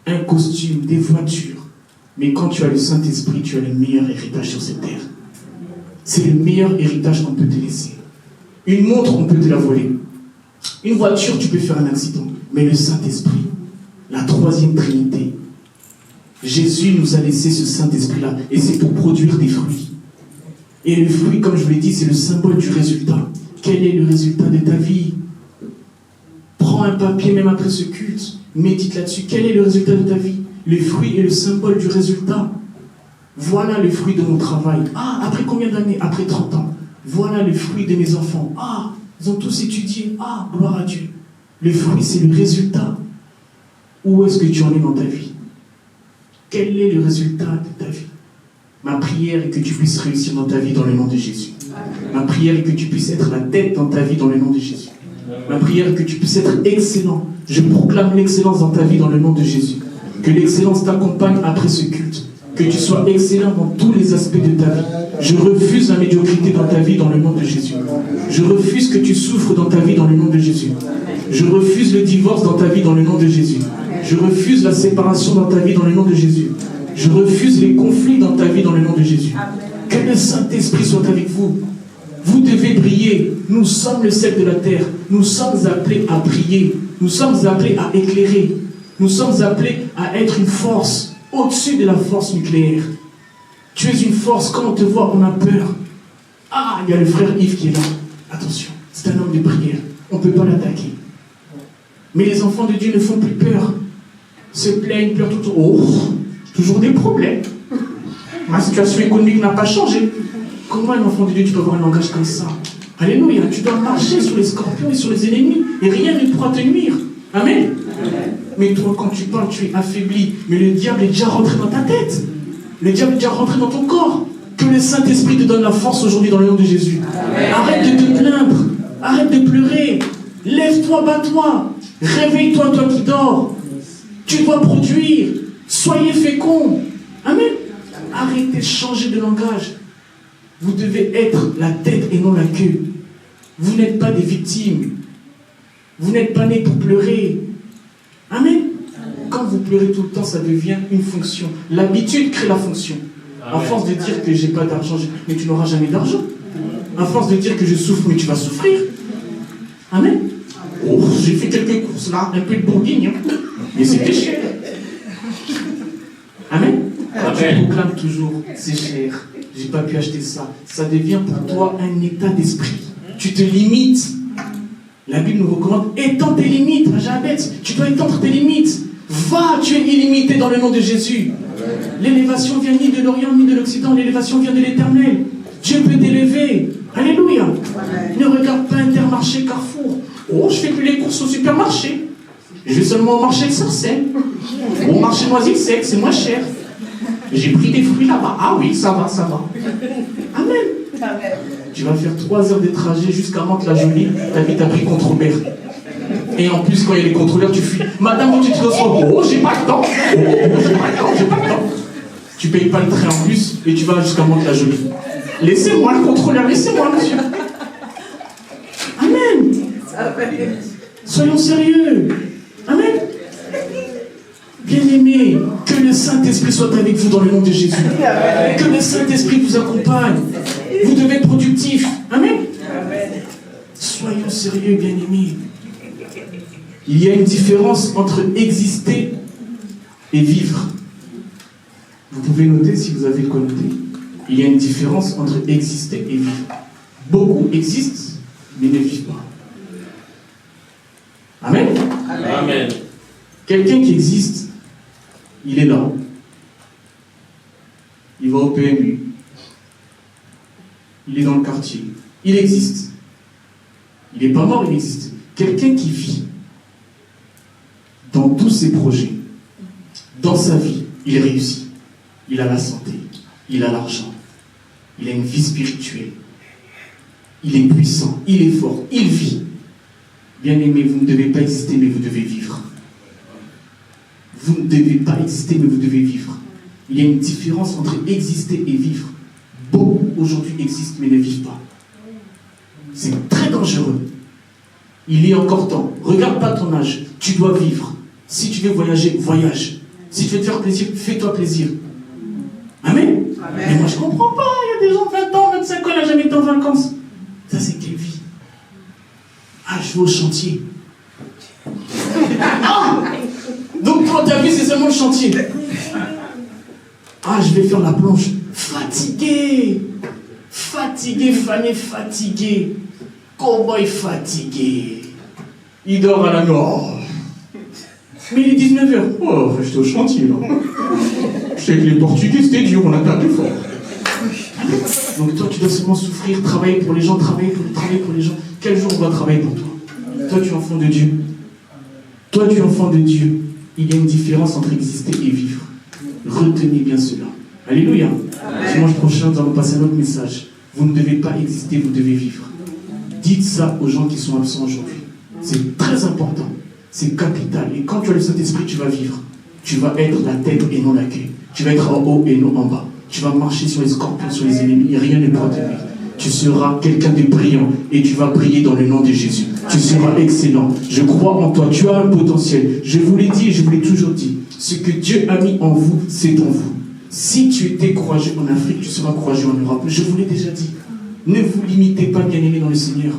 un costume, des voitures, mais quand tu as le Saint-Esprit, tu as le meilleur héritage sur cette terre. C'est le meilleur héritage qu'on peut te laisser. Une montre, on peut te la voler. Une voiture, tu peux faire un accident. Mais le Saint-Esprit, la troisième Trinité, Jésus nous a laissé ce Saint-Esprit-là, et c'est pour produire des fruits. Et le fruit, comme je vous l'ai dit, c'est le symbole du résultat. Quel est le résultat de ta vie? Prends un papier, même après ce culte, médite là-dessus. Quel est le résultat de ta vie? Le fruit est le symbole du résultat. Voilà le fruit de mon travail. Ah, après combien d'années? Après 30 ans. Voilà le fruit de mes enfants. Ah, ils ont tous étudié. Ah, gloire à Dieu. Le fruit, c'est le résultat. Où est-ce que tu en es dans ta vie? Quel est le résultat de ta vie? Ma prière est que tu puisses réussir dans ta vie dans le nom de Jésus. Ma prière est que tu puisses être la tête dans ta vie dans le nom de Jésus. Ma prière est que tu puisses être excellent. Je proclame l'excellence dans ta vie dans le nom de Jésus. Que l'excellence t'accompagne après ce culte. Que tu sois excellent dans tous les aspects de ta vie. Je refuse la médiocrité dans ta vie dans le nom de Jésus. Je refuse que tu souffres dans ta vie dans le nom de Jésus. Je refuse le divorce dans ta vie dans le nom de Jésus. Je refuse la séparation dans ta vie dans le nom de Jésus. Je refuse les conflits dans ta vie dans le nom de Jésus. Que le Saint-Esprit soit avec vous. Vous devez briller. Nous sommes le sel de la terre. Nous sommes appelés à briller. Nous sommes appelés à éclairer. Nous sommes appelés à être une force au-dessus de la force nucléaire. Tu es une force. Quand on te voit, on a peur. Ah, il y a le frère Yves qui est là. Attention, c'est un homme de prière. On ne peut pas l'attaquer. Mais les enfants de Dieu ne font plus peur. Se plaignent, pleurent tout le temps. Oh, toujours des problèmes. Ma situation économique n'a pas changé. Comment un enfant de Dieu, tu peux avoir un langage comme ça? Alléluia, tu dois marcher sur les scorpions et sur les ennemis, et rien ne pourra te nuire. Amen. Amen. Mais toi, quand tu parles, tu es affaibli. Mais le diable est déjà rentré dans ta tête. Le diable est déjà rentré dans ton corps. Que le Saint-Esprit te donne la force aujourd'hui dans le nom de Jésus. Amen. Arrête de te plaindre. Arrête de pleurer. Lève-toi, bats-toi. Réveille-toi, toi qui dors. Tu dois produire. Soyez féconds. Amen. Arrêtez de changer de langage. Vous devez être la tête et non la queue. Vous n'êtes pas des victimes. Vous n'êtes pas nés pour pleurer. Amen. Quand vous pleurez tout le temps, ça devient une fonction. L'habitude crée la fonction. À force de dire que j'ai pas d'argent, mais tu n'auras jamais d'argent. À force de dire que je souffre, mais tu vas souffrir. Amen. Oh, j'ai fait quelques courses là, un peu de bourguigne, mais c'était cher. Amen. Tu proclames toujours, c'est cher. J'ai pas pu acheter ça. Ça devient pour toi un état d'esprit. Tu te limites. La Bible nous recommande, étends tes limites. Jabez, tu dois étendre tes limites. Va, tu es illimité dans le nom de Jésus. L'élévation vient ni de l'Orient ni de l'Occident. L'élévation vient de l'Éternel. Dieu peut t'élever. Alléluia. Ne regarde pas Intermarché, Carrefour. Oh, je fais plus les courses au supermarché. Je vais seulement au marché de Sarcelles. Ou au marché Noisy-le-Sec, c'est moins cher. J'ai pris des fruits là-bas. Ah oui, ça va, ça va. Amen. Amen. Tu vas faire 3 heures de trajet jusqu'à Mantes-la-Jolie. T'habites à Brie-contre-Robert. Et en plus, quand il y a les contrôleurs, tu fuis. Madame, où tu te reçois? Oh, j'ai pas le temps. Oh, j'ai pas le temps, j'ai pas le temps. Tu payes pas le train en plus et tu vas jusqu'à Mantes-la-Jolie. Laissez-moi le contrôleur, laissez-moi, monsieur. Amen. Soyons sérieux. Amen. Bien-aimés, que le Saint-Esprit soit avec vous dans le nom de Jésus. Que le Saint-Esprit vous accompagne. Vous devez être productif. Amen. Soyons sérieux, bien-aimés. Il y a une différence entre exister et vivre. Vous pouvez noter si vous avez connoté. Il y a une différence entre exister et vivre. Beaucoup existent, mais ne vivent pas. Amen. Amen. Quelqu'un qui existe, il est là. Il va au PMU. Il est dans le quartier. Il existe. Il n'est pas mort, il existe. Quelqu'un qui vit dans tous ses projets, dans sa vie, il réussit. Il a la santé, il a l'argent, il a une vie spirituelle. Il est puissant, il est fort, il vit. Bien-aimé, vous ne devez pas exister, mais vous devez vivre. Vous ne devez pas exister, mais vous devez vivre. Il y a une différence entre exister et vivre. Beaucoup aujourd'hui existent, mais ne vivent pas. C'est très dangereux. Il est encore temps. Regarde pas ton âge. Tu dois vivre. Si tu veux voyager, voyage. Si tu veux te faire plaisir, fais-toi plaisir. Amen. Amen. Mais moi, je ne comprends pas. Il y a des gens de 20 ans, 25 ans, ils n'ont jamais été en vacances. Ça, c'est quelle vie? Ah, je vais au chantier. Ah, donc, toi, ta vie, c'est seulement le chantier. Ah, je vais faire la plonge. Fatigué. Fatigué, Fanny, fatigué. Cowboy fatigué. Il dort à la nuit. Mais il est 19h. Oh, j'étais au chantier, là. Je sais que les Portugais, c'était dur, on a tapé fort. Donc toi, tu dois seulement souffrir, travailler pour les gens, travailler pour les gens. Quel jour on va travailler pour toi? Toi, tu es enfant de Dieu. Toi, tu es enfant de Dieu. Il y a une différence entre exister et vivre. Retenez bien cela. Alléluia. Dimanche prochain, nous allons passer un autre message. Vous ne devez pas exister, vous devez vivre. Dites ça aux gens qui sont absents aujourd'hui. C'est très important. C'est capital. Et quand tu as le Saint-Esprit, tu vas vivre. Tu vas être la tête et non la queue. Tu vas être en haut et non en bas. Tu vas marcher sur les scorpions, sur les ennemis. Et rien ne pourra te nuire. Tu seras quelqu'un de brillant. Et tu vas briller dans le nom de Jésus. Tu seras excellent. Je crois en toi. Tu as un potentiel. Je vous l'ai dit et je vous l'ai toujours dit. Ce que Dieu a mis en vous, c'est en vous. Si tu étais courageux en Afrique, tu seras courageux en Europe. Je vous l'ai déjà dit. Ne vous limitez pas, bien-aimés dans le Seigneur.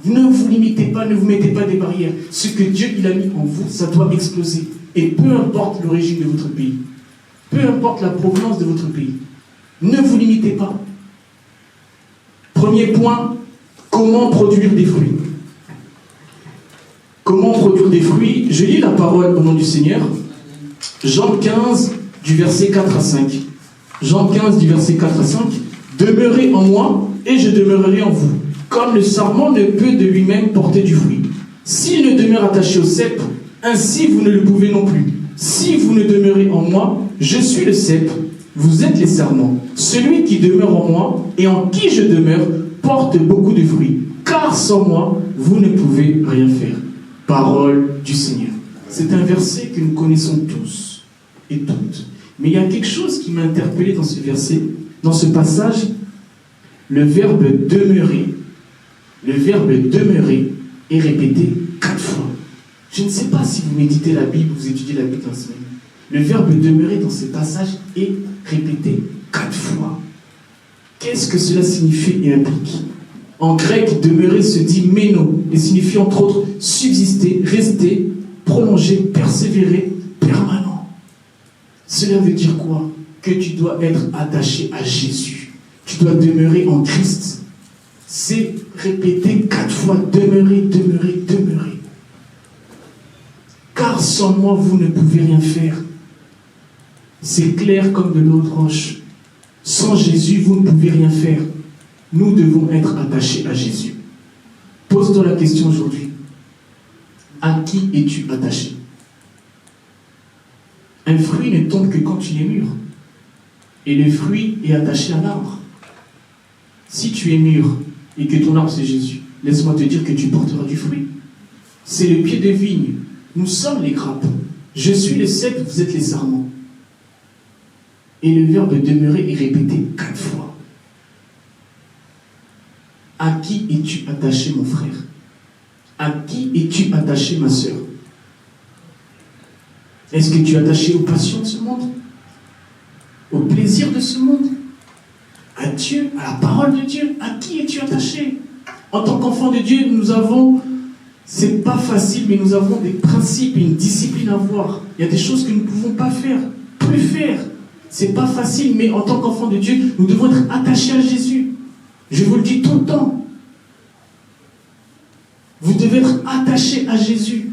Ne vous limitez pas, ne vous mettez pas des barrières. Ce que Dieu il a mis en vous, ça doit exploser. Et peu importe l'origine de votre pays, peu importe la provenance de votre pays, ne vous limitez pas. Premier point, comment produire des fruits? Comment produire des fruits? Je lis la parole au nom du Seigneur. Jean 15, du verset 4 à 5. Jean 15, du verset 4 à 5. Demeurez en moi, et je demeurerai en vous. Comme le sarment ne peut de lui-même porter du fruit. S'il ne demeure attaché au cep, ainsi vous ne le pouvez non plus. Si vous ne demeurez en moi, je suis le cep, vous êtes les sarments. Celui qui demeure en moi et en qui je demeure porte beaucoup de fruits. Car sans moi, vous ne pouvez rien faire. Parole du Seigneur. C'est un verset que nous connaissons tous et toutes. Mais il y a quelque chose qui m'a interpellé dans ce verset, dans ce passage. Le verbe demeurer est répété 4 fois. Je ne sais pas si vous méditez la Bible, vous étudiez la Bible dans la semaine. Le verbe demeurer dans ce passage est répété 4 fois. Qu'est-ce que cela signifie et implique? En grec, demeurer se dit méno et signifie entre autres subsister, rester, prolonger, persévérer, permanent. Cela veut dire quoi? Que tu dois être attaché à Jésus. Tu dois demeurer en Christ. C'est répété 4 fois, demeurer, demeurer, demeurer. Car sans moi, vous ne pouvez rien faire. C'est clair comme de l'eau de roche. Sans Jésus, vous ne pouvez rien faire. Nous devons être attachés à Jésus. Pose-toi la question aujourd'hui. À qui es-tu attaché? Un fruit ne tombe que quand il est mûr. Et le fruit est attaché à l'arbre. Si tu es mûr et que ton arbre c'est Jésus, laisse-moi te dire que tu porteras du fruit. C'est le pied de vigne. Nous sommes les grappes. Je suis le cep, vous êtes les sarments. Et le verbe demeurer est répété 4 fois. À qui es-tu attaché, mon frère? À qui es-tu attaché, ma sœur? Est-ce que tu es attaché aux passions de ce monde? Au plaisir de ce monde? À Dieu, à la parole de Dieu? À qui es-tu attaché? En tant qu'enfant de Dieu, nous avons, c'est pas facile, mais nous avons des principes et une discipline à avoir. Il y a des choses que nous ne pouvons pas faire, plus faire. C'est pas facile, mais en tant qu'enfant de Dieu, nous devons être attachés à Jésus. Je vous le dis tout le temps. Vous devez être attachés à Jésus.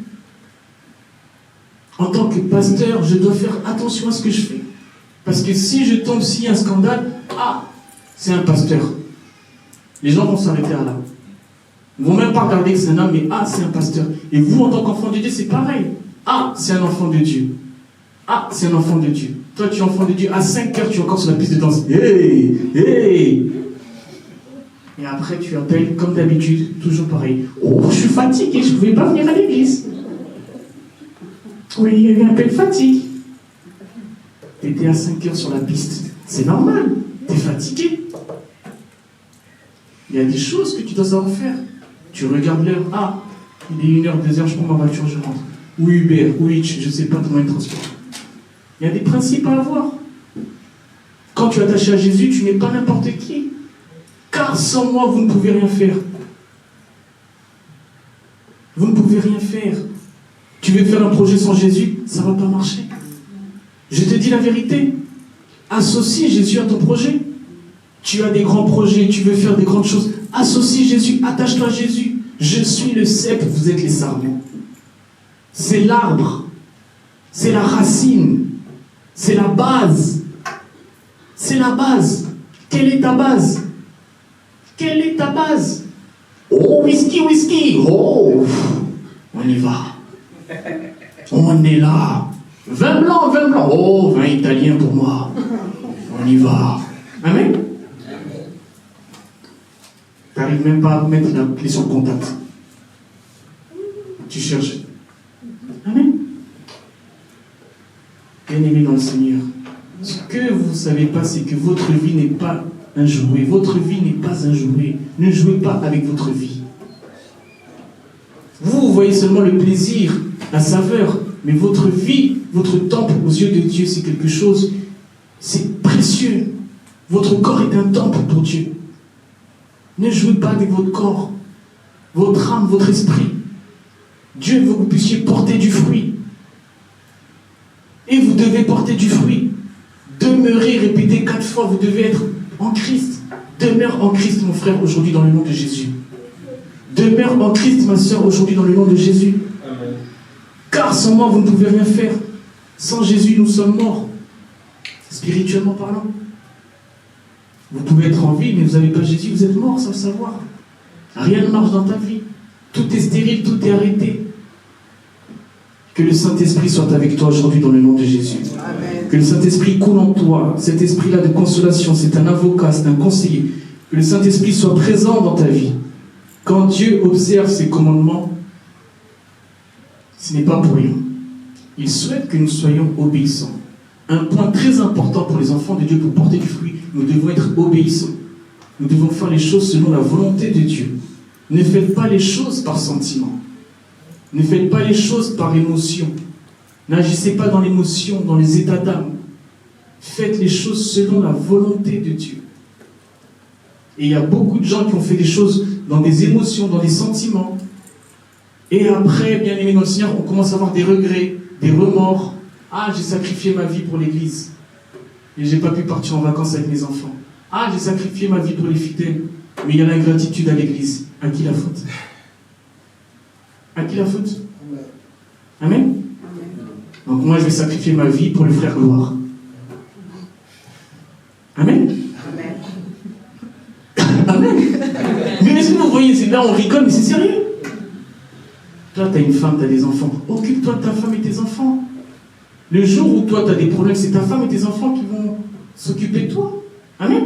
En tant que pasteur, je dois faire attention à ce que je fais. Parce que si je tombe s'il y a un scandale, c'est un pasteur. Les gens vont s'arrêter à là. Ils ne vont même pas regarder que c'est un homme, mais c'est un pasteur. Et vous, en tant qu'enfant de Dieu, c'est pareil. C'est un enfant de Dieu. C'est un enfant de Dieu. Toi, tu es enfant de Dieu. À 5 heures, tu es encore sur la piste de danse. Hey, hey. Et après, tu appelles, comme d'habitude, toujours pareil. Je suis fatigué, je ne pouvais pas venir à l'église. Oui, il y avait un peu de fatigue. Tu étais à 5 heures sur la piste. C'est normal. Tu es fatigué. Il y a des choses que tu dois savoir faire. Tu regardes l'heure. Il est 1h, 2h, je prends ma voiture, je rentre. Ou Uber, ou Hitch, je ne sais pas comment il transport. Il y a des principes à avoir. Quand tu es attaché à Jésus, tu n'es pas n'importe qui. Car sans moi, vous ne pouvez rien faire. Vous ne pouvez rien faire. Tu veux faire un projet sans Jésus, ça ne va pas marcher. Je te dis la vérité. Associe Jésus à ton projet. Tu as des grands projets, tu veux faire des grandes choses. Associe Jésus, attache-toi à Jésus. Je suis le cep, vous êtes les sarments. C'est l'arbre. C'est la racine. C'est la base. C'est la base. Quelle est ta base? Quelle est ta base? Whisky, whisky. On y va. On est là. Vin blanc, vin blanc. Vin italien pour moi. On y va. Amen. Tu n'arrives même pas à mettre la clé sur le contact. Tu cherches. Amen. Bien-aimé dans le Seigneur, ce que vous ne savez pas, c'est que votre vie n'est pas un jouet. Votre vie n'est pas un jouet. Ne jouez pas avec votre vie. Vous voyez seulement le plaisir, la saveur, mais votre vie, votre temple aux yeux de Dieu, c'est quelque chose, c'est précieux. Votre corps est un temple pour Dieu. Ne jouez pas avec votre corps, votre âme, votre esprit. Dieu veut que vous puissiez porter du fruit. Et vous devez porter du fruit. Demeurez, répétez 4 fois, vous devez être en Christ. Demeure en Christ, mon frère, aujourd'hui dans le nom de Jésus. Demeure en Christ, ma soeur, aujourd'hui dans le nom de Jésus. Amen. Car sans moi, vous ne pouvez rien faire. Sans Jésus, nous sommes morts. Spirituellement parlant. Vous pouvez être en vie, mais vous n'avez pas Jésus, vous êtes mort sans le savoir. Rien ne marche dans ta vie. Tout est stérile, tout est arrêté. Que le Saint-Esprit soit avec toi aujourd'hui dans le nom de Jésus. Amen. Que le Saint-Esprit coule en toi. Cet esprit-là de consolation, c'est un avocat, c'est un conseiller. Que le Saint-Esprit soit présent dans ta vie. Quand Dieu observe ses commandements, ce n'est pas pour rien. Il souhaite que nous soyons obéissants. Un point très important pour les enfants de Dieu, pour porter du fruit, nous devons être obéissants. Nous devons faire les choses selon la volonté de Dieu. Ne faites pas les choses par sentiment. Ne faites pas les choses par émotion. N'agissez pas dans l'émotion, dans les états d'âme. Faites les choses selon la volonté de Dieu. Et il y a beaucoup de gens qui ont fait des choses dans des émotions, dans des sentiments. Et après, bien aimé dans le Seigneur, on commence à avoir des regrets, des remords. J'ai sacrifié ma vie pour l'église. Et j'ai pas pu partir en vacances avec mes enfants. J'ai sacrifié ma vie pour les fidèles. Mais il y a l'ingratitude à l'église. À qui la faute? À qui la faute? Amen. Donc moi, je vais sacrifier ma vie pour le frère Gloire. Amen. Amen. Mais si vous voyez, c'est là on rigole, mais c'est sérieux. Toi, tu as une femme, tu as des enfants. Occupe-toi de ta femme et tes enfants. Le jour où toi, tu as des problèmes, c'est ta femme et tes enfants qui vont s'occuper de toi. Amen.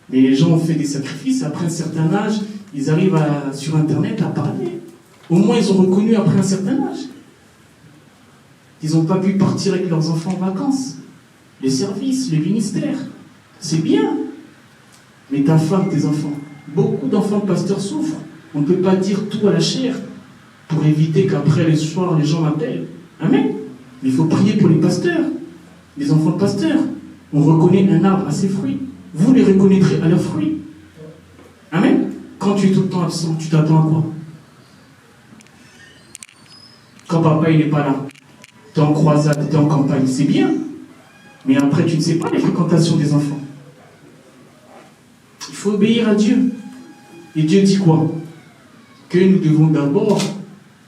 Mais les gens ont fait des sacrifices, après un certain âge, ils arrivent sur Internet à parler. Au moins, ils ont reconnu après un certain âge. Ils n'ont pas pu partir avec leurs enfants en vacances. Les services, le ministère, c'est bien. Mais ta femme, tes enfants, beaucoup d'enfants de pasteurs souffrent. On ne peut pas dire tout à la chair pour éviter qu'après le soir, les gens m'appellent. Amen. Mais il faut prier pour les pasteurs, les enfants de pasteurs. On reconnaît un arbre à ses fruits. Vous les reconnaîtrez à leurs fruits. Amen. Quand tu es tout le temps absent, tu t'attends à quoi? Quand papa il n'est pas là, tu es en croisade, tu es en campagne, c'est bien. Mais après, tu ne sais pas les fréquentations des enfants. Il faut obéir à Dieu. Et Dieu dit quoi? Que nous devons d'abord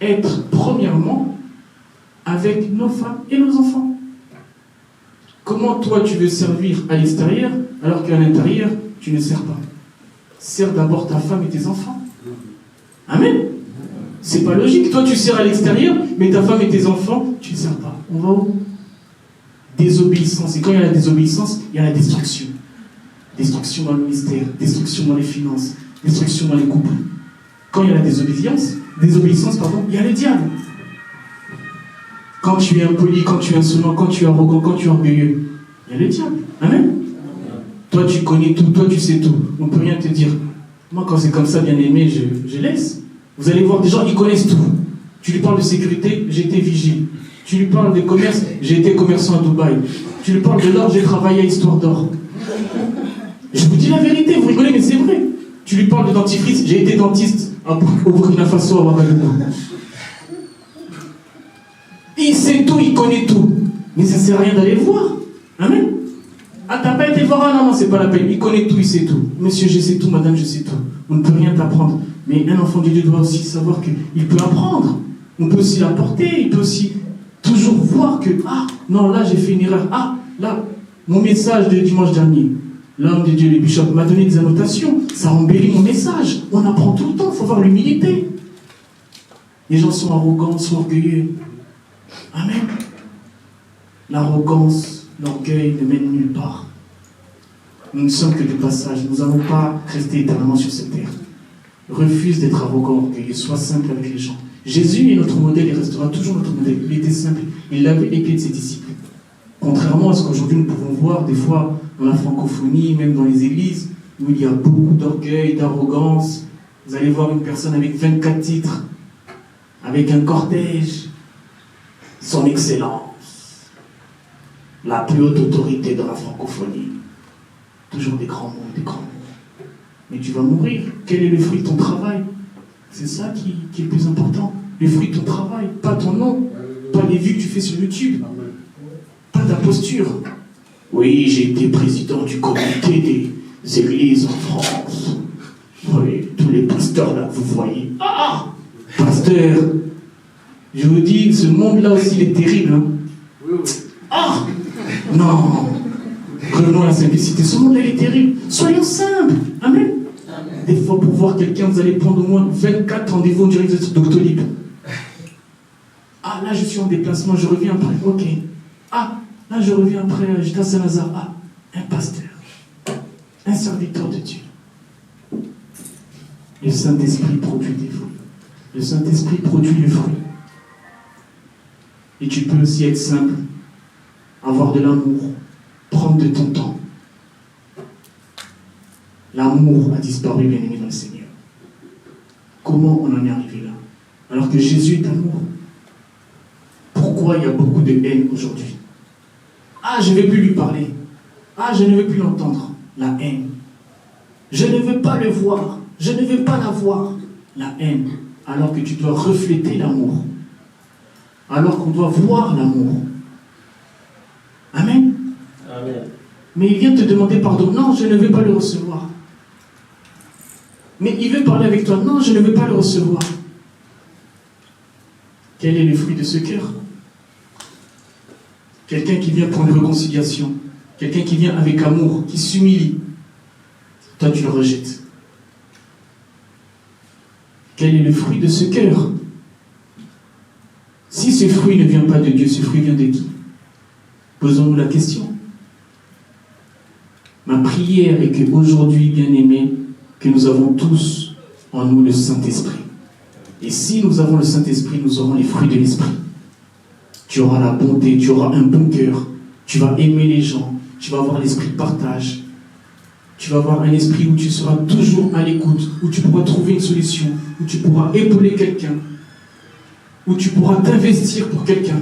être, premièrement, avec nos femmes et nos enfants. Comment toi tu veux servir à l'extérieur alors qu'à l'intérieur, tu ne sers pas? Sers d'abord ta femme et tes enfants. Amen. C'est pas logique. Toi tu sers à l'extérieur, mais ta femme et tes enfants, tu ne sers pas. On va où? Désobéissance. Et quand il y a la désobéissance, il y a la destruction. Destruction dans le ministère, destruction dans les finances, destruction dans les couples. Quand il y a la désobéissance, il y a le diable. Quand tu es impoli, quand tu es insolent, quand tu es arrogant, quand tu es orgueilleux, il y a le diable. Amen. Toi tu connais tout, toi tu sais tout. On ne peut rien te dire. Moi quand c'est comme ça, bien aimé, je laisse. Vous allez voir des gens, ils connaissent tout. Tu lui parles de sécurité, j'ai été vigile. Tu lui parles de commerce, j'ai été commerçant à Dubaï. Tu lui parles de l'or, j'ai travaillé à Histoire d'Or. Je vous dis la vérité, vous rigolez, mais c'est vrai. Tu lui parles de dentifrice, j'ai été dentiste au Burkina Faso, à Ouagadougou. Il sait tout, il connaît tout. Mais ça ne sert à rien d'aller le voir. Amen. Ah, t'as pas été voir? Ah non, c'est pas la peine. Il connaît tout, il sait tout. Monsieur, je sais tout, madame, je sais tout. On ne peut rien t'apprendre. Mais un enfant de Dieu doit aussi savoir qu'il peut apprendre. On peut aussi l'apporter, il peut aussi toujours voir que, ah, non, là j'ai fait une erreur. Ah, là, mon message de dimanche dernier, l'homme de Dieu, le bishop, m'a donné des annotations. Ça embellit mon message. On apprend tout le temps, il faut avoir l'humilité. Les gens sont arrogants, sont orgueilleux. Amen. L'arrogance, l'orgueil ne mène nulle part. Nous ne sommes que de passage. Nous n'allons pas rester éternellement sur cette terre. Refuse d'être arrogant, orgueilleux. Sois simple avec les gens. Jésus est notre modèle et restera toujours notre modèle. Il était simple. Il lavait les pieds de ses disciples. Contrairement à ce qu'aujourd'hui nous pouvons voir des fois dans la francophonie, même dans les églises, où il y a beaucoup d'orgueil, d'arrogance. Vous allez voir une personne avec 24 titres, avec un cortège. Son Excellence, la plus haute autorité dans la francophonie. Toujours des grands mots, des grands mots. Mais tu vas mourir. Quel est le fruit de ton travail? C'est ça qui est le plus important. Le fruit de ton travail, pas ton nom, pas les vues que tu fais sur YouTube, pas ta posture. Oui, j'ai été président du comité des églises en France. Oui, tous les pasteurs là, vous voyez. Ah, pasteur. Je vous dis, ce monde-là aussi, il est terrible. Hein? Ah! Non! Revenons à la simplicité. Ce monde-là, il est terrible. Soyons simples. Amen. Des fois, pour voir quelqu'un, vous allez prendre au moins 24 rendez-vous en direct de Doctolib. Ah, là, je suis en déplacement, je reviens après. Ok. Ah, là, je reviens après, j'étais à Saint-Lazare. Ah, un pasteur. Un serviteur de Dieu. Le Saint-Esprit produit des fruits. Le Saint-Esprit produit le fruit. Et tu peux aussi être simple, avoir de l'amour, prendre de ton temps. L'amour a disparu, bien aimé, dans le Seigneur. Comment on en est arrivé là? Alors que Jésus est amour. Pourquoi il y a beaucoup de haine aujourd'hui? Ah, je ne vais plus lui parler. Ah, je ne veux plus l'entendre. La haine. Je ne veux pas le voir. Je ne veux pas la voir. La haine. Alors que tu dois refléter l'amour. Alors qu'on doit voir l'amour. Amen. Amen. Mais il vient te demander pardon. Non, je ne veux pas le recevoir. Mais il veut parler avec toi. Non, je ne veux pas le recevoir. Quel est le fruit de ce cœur? Quelqu'un qui vient pour une réconciliation. Quelqu'un qui vient avec amour, qui s'humilie. Toi, tu le rejettes. Quel est le fruit de ce cœur? Si ce fruit ne vient pas de Dieu, ce fruit vient de qui? Posons-nous la question. Ma prière est qu'aujourd'hui, bien-aimés, que nous avons tous en nous le Saint-Esprit. Et si nous avons le Saint-Esprit, nous aurons les fruits de l'Esprit. Tu auras la bonté, tu auras un bon cœur, tu vas aimer les gens, tu vas avoir l'esprit de partage. tu vas avoir un esprit où tu seras toujours à l'écoute, où tu pourras trouver une solution, où tu pourras épauler quelqu'un, où tu pourras t'investir pour quelqu'un.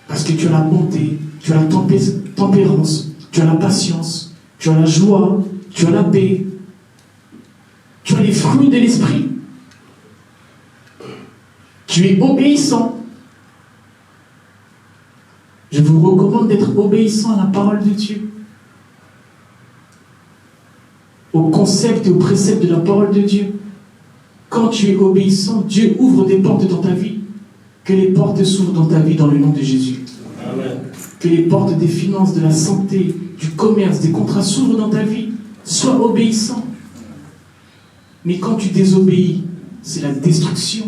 Parce que tu as la bonté, tu as la tempérance, tu as la patience, tu as la joie, tu as la paix, tu as les fruits de l'esprit. Tu es obéissant. Je vous recommande d'être obéissant à la parole de Dieu, au concept et au précepte de la parole de Dieu. Quand tu es obéissant, Dieu ouvre des portes dans ta vie. Que les portes s'ouvrent dans ta vie dans le nom de Jésus. Amen. Que les portes des finances, de la santé, du commerce, des contrats s'ouvrent dans ta vie. Sois obéissant. Mais quand tu désobéis, c'est la destruction.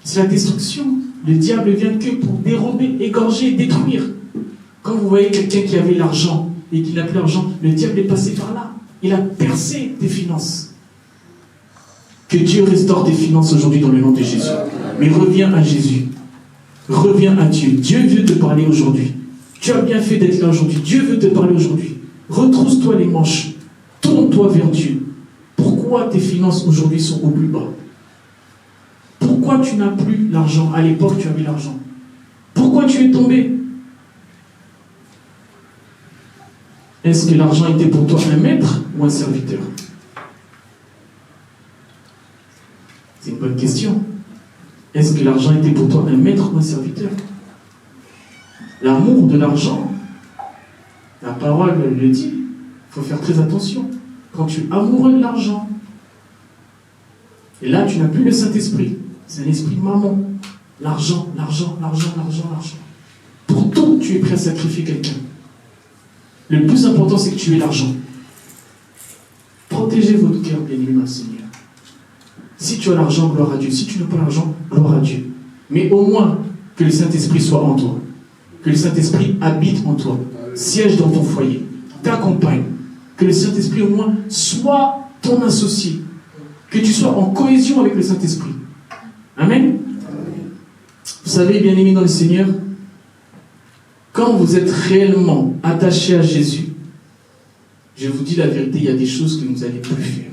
C'est la destruction. Le diable vient que pour dérober, égorger, détruire. Quand vous voyez quelqu'un qui avait l'argent et qui n'a plus l'argent, le diable est passé par là. Il a percé tes finances. Que Dieu restaure tes finances aujourd'hui dans le nom de Jésus. Mais reviens à Jésus. Reviens à Dieu. Dieu veut te parler aujourd'hui. Tu as bien fait d'être là aujourd'hui. Dieu veut te parler aujourd'hui. Retrousse-toi les manches. Tourne-toi vers Dieu. Pourquoi tes finances aujourd'hui sont au plus bas? Pourquoi tu n'as plus l'argent? À l'époque, tu avais l'argent. Pourquoi tu es tombé? Est-ce que l'argent était pour toi un maître ou un serviteur? C'est une bonne question. Est-ce que l'argent était pour toi un maître ou un serviteur? L'amour de l'argent, la parole le dit, il faut faire très attention. Quand tu es amoureux de l'argent, et là tu n'as plus le Saint-Esprit, c'est un esprit de maman. L'argent, l'argent, l'argent, l'argent, l'argent. Pour tout, tu es prêt à sacrifier quelqu'un. Le plus important, c'est que tu aies l'argent. Protégez votre cœur, bien-aimé dans le Seigneur. Si tu as l'argent, gloire à Dieu. Si tu n'as pas l'argent, gloire à Dieu. Mais au moins, que le Saint-Esprit soit en toi. Que le Saint-Esprit habite en toi. Siège dans ton foyer. T'accompagne. Que le Saint-Esprit, au moins, soit ton associé. Que tu sois en cohésion avec le Saint-Esprit. Amen. Vous savez, bien-aimés dans le Seigneur, quand vous êtes réellement attaché à Jésus, je vous dis la vérité, il y a des choses que vous n'allez plus faire.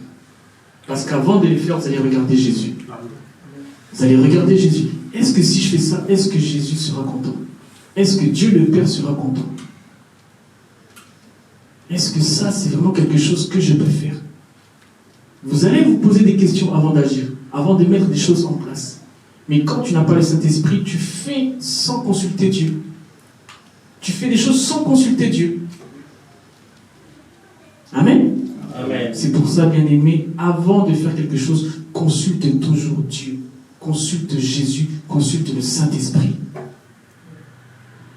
Parce qu'avant de les faire, vous allez regarder Jésus. Vous allez regarder Jésus. Est-ce que si je fais ça, est-ce que Jésus sera content? Est-ce que Dieu le Père sera content? Est-ce que ça, c'est vraiment quelque chose que je peux faire? Vous allez vous poser des questions avant d'agir, avant de mettre des choses en place. Mais quand tu n'as pas le Saint-Esprit, tu fais sans consulter Dieu. Tu fais des choses sans consulter Dieu. Amen. Amen. C'est pour ça, bien-aimé, avant de faire quelque chose, consulte toujours Dieu. Consulte Jésus, consulte le Saint-Esprit.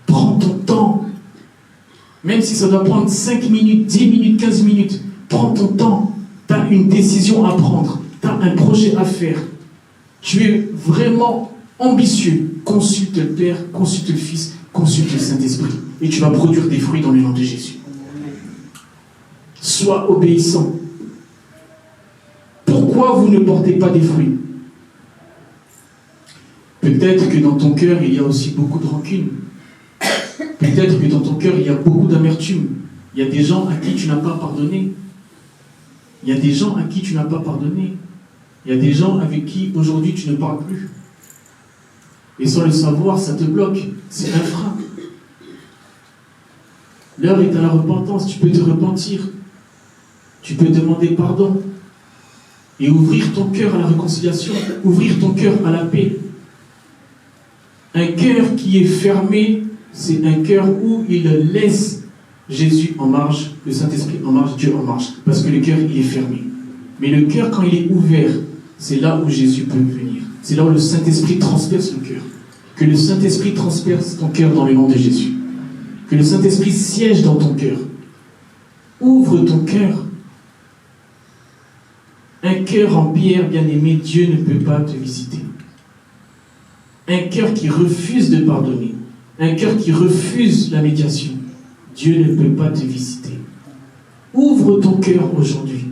Prends ton temps. Même si ça doit prendre 5 minutes, 10 minutes, 15 minutes, prends ton temps. Tu as une décision à prendre. Tu as un projet à faire. Tu es vraiment ambitieux. Consulte le Père, consulte le Fils, consulte le Saint-Esprit. Et tu vas produire des fruits dans le nom de Jésus. Sois obéissant. Pourquoi vous ne portez pas des fruits? Peut-être que dans ton cœur, il y a aussi beaucoup de rancune. Peut-être que dans ton cœur, il y a beaucoup d'amertume. Il y a des gens à qui tu n'as pas pardonné. Il y a des gens à qui tu n'as pas pardonné. Il y a des gens avec qui aujourd'hui tu ne parles plus. Et sans le savoir, ça te bloque. C'est un frein. L'heure est à la repentance. Tu peux te repentir. Tu peux demander pardon. Et ouvrir ton cœur à la réconciliation. Ouvrir ton cœur à la paix. Un cœur qui est fermé, c'est un cœur où il laisse Jésus en marge, le Saint-Esprit en marge, Dieu en marge. Parce que le cœur, il est fermé. Mais le cœur, quand il est ouvert, c'est là où Jésus peut venir. C'est là où le Saint-Esprit transperce le cœur. Que le Saint-Esprit transperce ton cœur dans le nom de Jésus. Que le Saint-Esprit siège dans ton cœur. Ouvre ton cœur. Un cœur en pierre, bien-aimé, Dieu ne peut pas te visiter. Un cœur qui refuse de pardonner. Un cœur qui refuse la médiation. Dieu ne peut pas te visiter. Ouvre ton cœur aujourd'hui.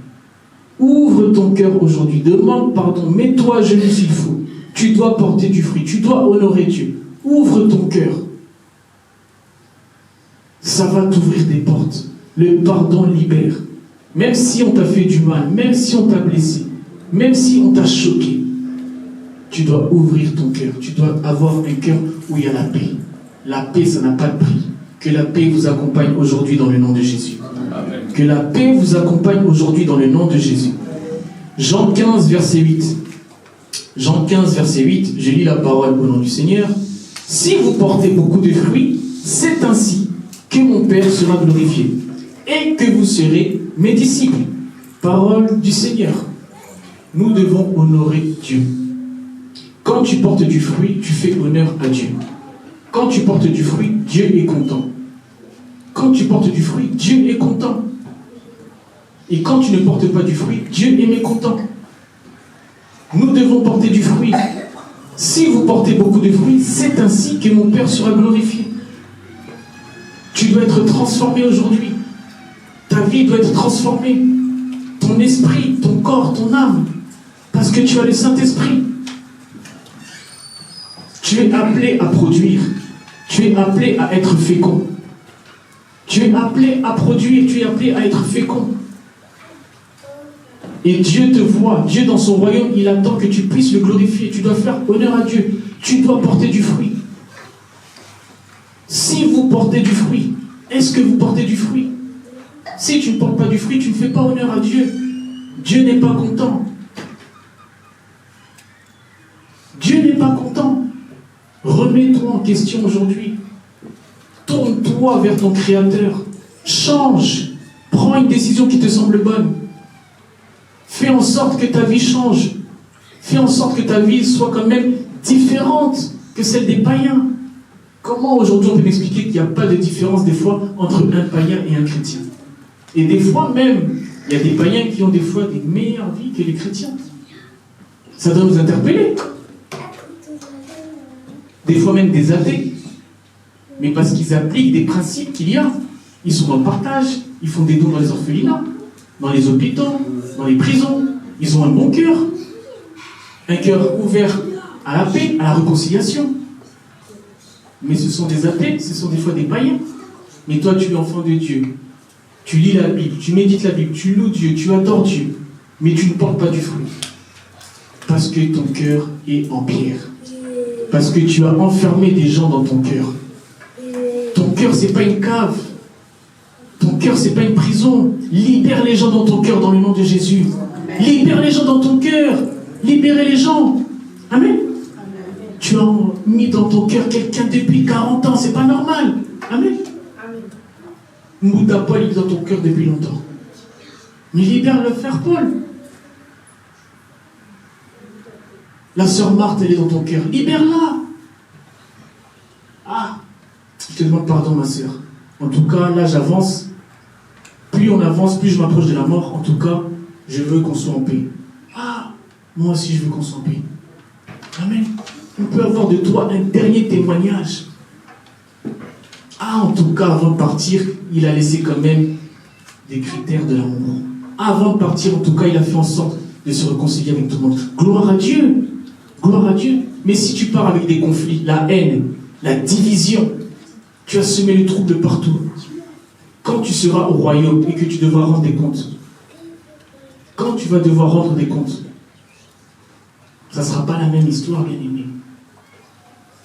Ouvre ton cœur aujourd'hui. Demande pardon. Mets-toi à genoux s'il faut. Tu dois porter du fruit. Tu dois honorer Dieu. Ouvre ton cœur. Ça va t'ouvrir des portes. Le pardon libère. même si on t'a fait du mal, même si on t'a blessé, même si on t'a choqué, tu dois ouvrir ton cœur. Tu dois avoir un cœur où il y a la paix. La paix, ça n'a pas de prix. Que la paix vous accompagne aujourd'hui dans le nom de Jésus. Amen. Que la paix vous accompagne aujourd'hui dans le nom de Jésus. Jean 15, verset 8. Jean 15, verset 8, je lis la parole au nom du Seigneur. Si vous portez beaucoup de fruits, c'est ainsi que mon Père sera glorifié et que vous serez mes disciples. Parole du Seigneur. Nous devons honorer Dieu. Quand tu portes du fruit, tu fais honneur à Dieu. Quand tu portes du fruit, Dieu est content. Quand tu portes du fruit, Dieu est content. Et quand tu ne portes pas du fruit, Dieu est mécontent. Nous devons porter du fruit. Si vous portez beaucoup de fruits, c'est ainsi que mon Père sera glorifié. Tu dois être transformé aujourd'hui. Ta vie doit être transformée. Ton esprit, ton corps, ton âme. Parce que tu as le Saint-Esprit. Tu es appelé à produire. Tu es appelé à être fécond. Tu es appelé à produire. Tu es appelé à être fécond. Et Dieu te voit. Dieu dans son royaume, il attend que tu puisses le glorifier. Tu dois faire honneur à Dieu. Tu dois porter du fruit. Si vous portez du fruit, est-ce que vous portez du fruit? Si tu ne portes pas du fruit, tu ne fais pas honneur à Dieu. Dieu n'est pas content. Dieu n'est pas content. Remets-toi en question aujourd'hui. Tourne-toi vers ton Créateur. Change. Prends une décision qui te semble bonne. Fais en sorte que ta vie change. Fais en sorte que ta vie soit quand même différente que celle des païens. Comment aujourd'hui on peut m'expliquer qu'il n'y a pas de différence des fois entre un païen et un chrétien? Et des fois même, il y a des païens qui ont des fois des meilleures vies que les chrétiens. Ça doit nous interpeller. Des fois même des athées. Mais parce qu'ils appliquent des principes qu'il y a. Ils sont dans le partage, ils font des dons dans les orphelinats, dans les hôpitaux, dans les prisons. Ils ont un bon cœur. Un cœur ouvert à la paix, à la réconciliation. Mais ce sont des athées, ce sont des fois des païens. Mais toi, tu es enfant de Dieu. Tu lis la Bible, tu médites la Bible, tu loues Dieu, tu adores Dieu. Mais tu ne portes pas du fruit. Parce que ton cœur est en pierre. Parce que tu as enfermé des gens dans ton cœur. Ton cœur, ce n'est pas une cave. Ton cœur, ce n'est pas une prison. Libère les gens dans ton cœur dans le nom de Jésus. Libère les gens dans ton cœur. Libérez les gens. Amen. Tu as mis dans ton cœur quelqu'un depuis 40 ans. C'est pas normal. Amen. Mouda Paul, il est dans ton cœur depuis longtemps. Mais libère le frère Paul. La sœur Marthe, elle est dans ton cœur. Libère-la. Ah, je te demande pardon, ma sœur. En tout cas, là, j'avance. Plus on avance, plus je m'approche de la mort. En tout cas, je veux qu'on soit en paix. Ah, moi aussi, je veux qu'on soit en paix. Amen. On peut avoir de toi un dernier témoignage. Ah, en tout cas, avant de partir, il a laissé quand même des critères de l'amour. Avant de partir, en tout cas, il a fait en sorte de se réconcilier avec tout le monde. Gloire à Dieu. Gloire à Dieu. Mais si tu pars avec des conflits, la haine, la division, tu as semé le trouble partout. Quand tu seras au royaume et que tu devras rendre des comptes, quand tu vas devoir rendre des comptes, ça ne sera pas la même histoire, bien aimé.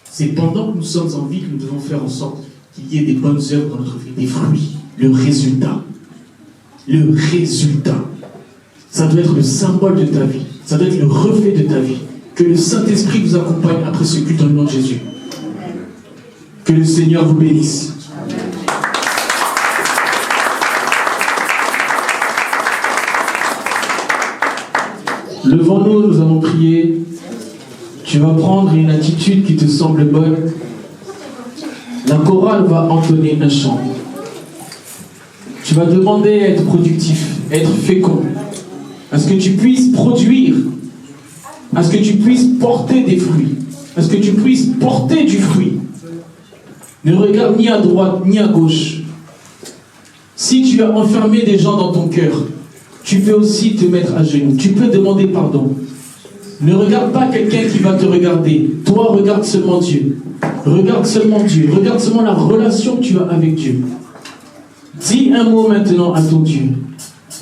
C'est pendant que nous sommes en vie que nous devons faire en sorte qu'il y ait des bonnes œuvres dans notre vie, des fruits, le résultat. Le résultat. Ça doit être le symbole de ta vie. Ça doit être le reflet de ta vie. Que le Saint-Esprit vous accompagne après ce culte dans le nom de Jésus. Que le Seigneur vous bénisse. Levons-nous, nous allons prier. Tu vas prendre une attitude qui te semble bonne. La chorale va entonner un chant. Tu vas demander à être productif, à être fécond, à ce que tu puisses produire, à ce que tu puisses porter des fruits, à ce que tu puisses porter du fruit. Ne regarde ni à droite ni à gauche. Si tu as enfermé des gens dans ton cœur, tu peux aussi te mettre à genoux. Tu peux demander pardon. Ne regarde pas quelqu'un qui va te regarder. Toi, regarde seulement Dieu. Regarde seulement Dieu. Regarde seulement la relation que tu as avec Dieu. Dis un mot maintenant à ton Dieu.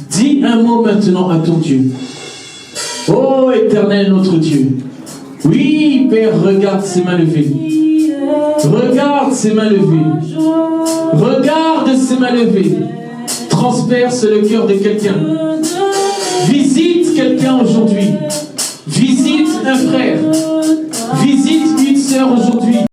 Dis un mot maintenant à ton Dieu. Oh Éternel notre Dieu. Oui, Père, regarde ses mains levées. Regarde ses mains levées. Regarde ses mains levées. Transperce le cœur de quelqu'un. Visite quelqu'un aujourd'hui. Visite un frère.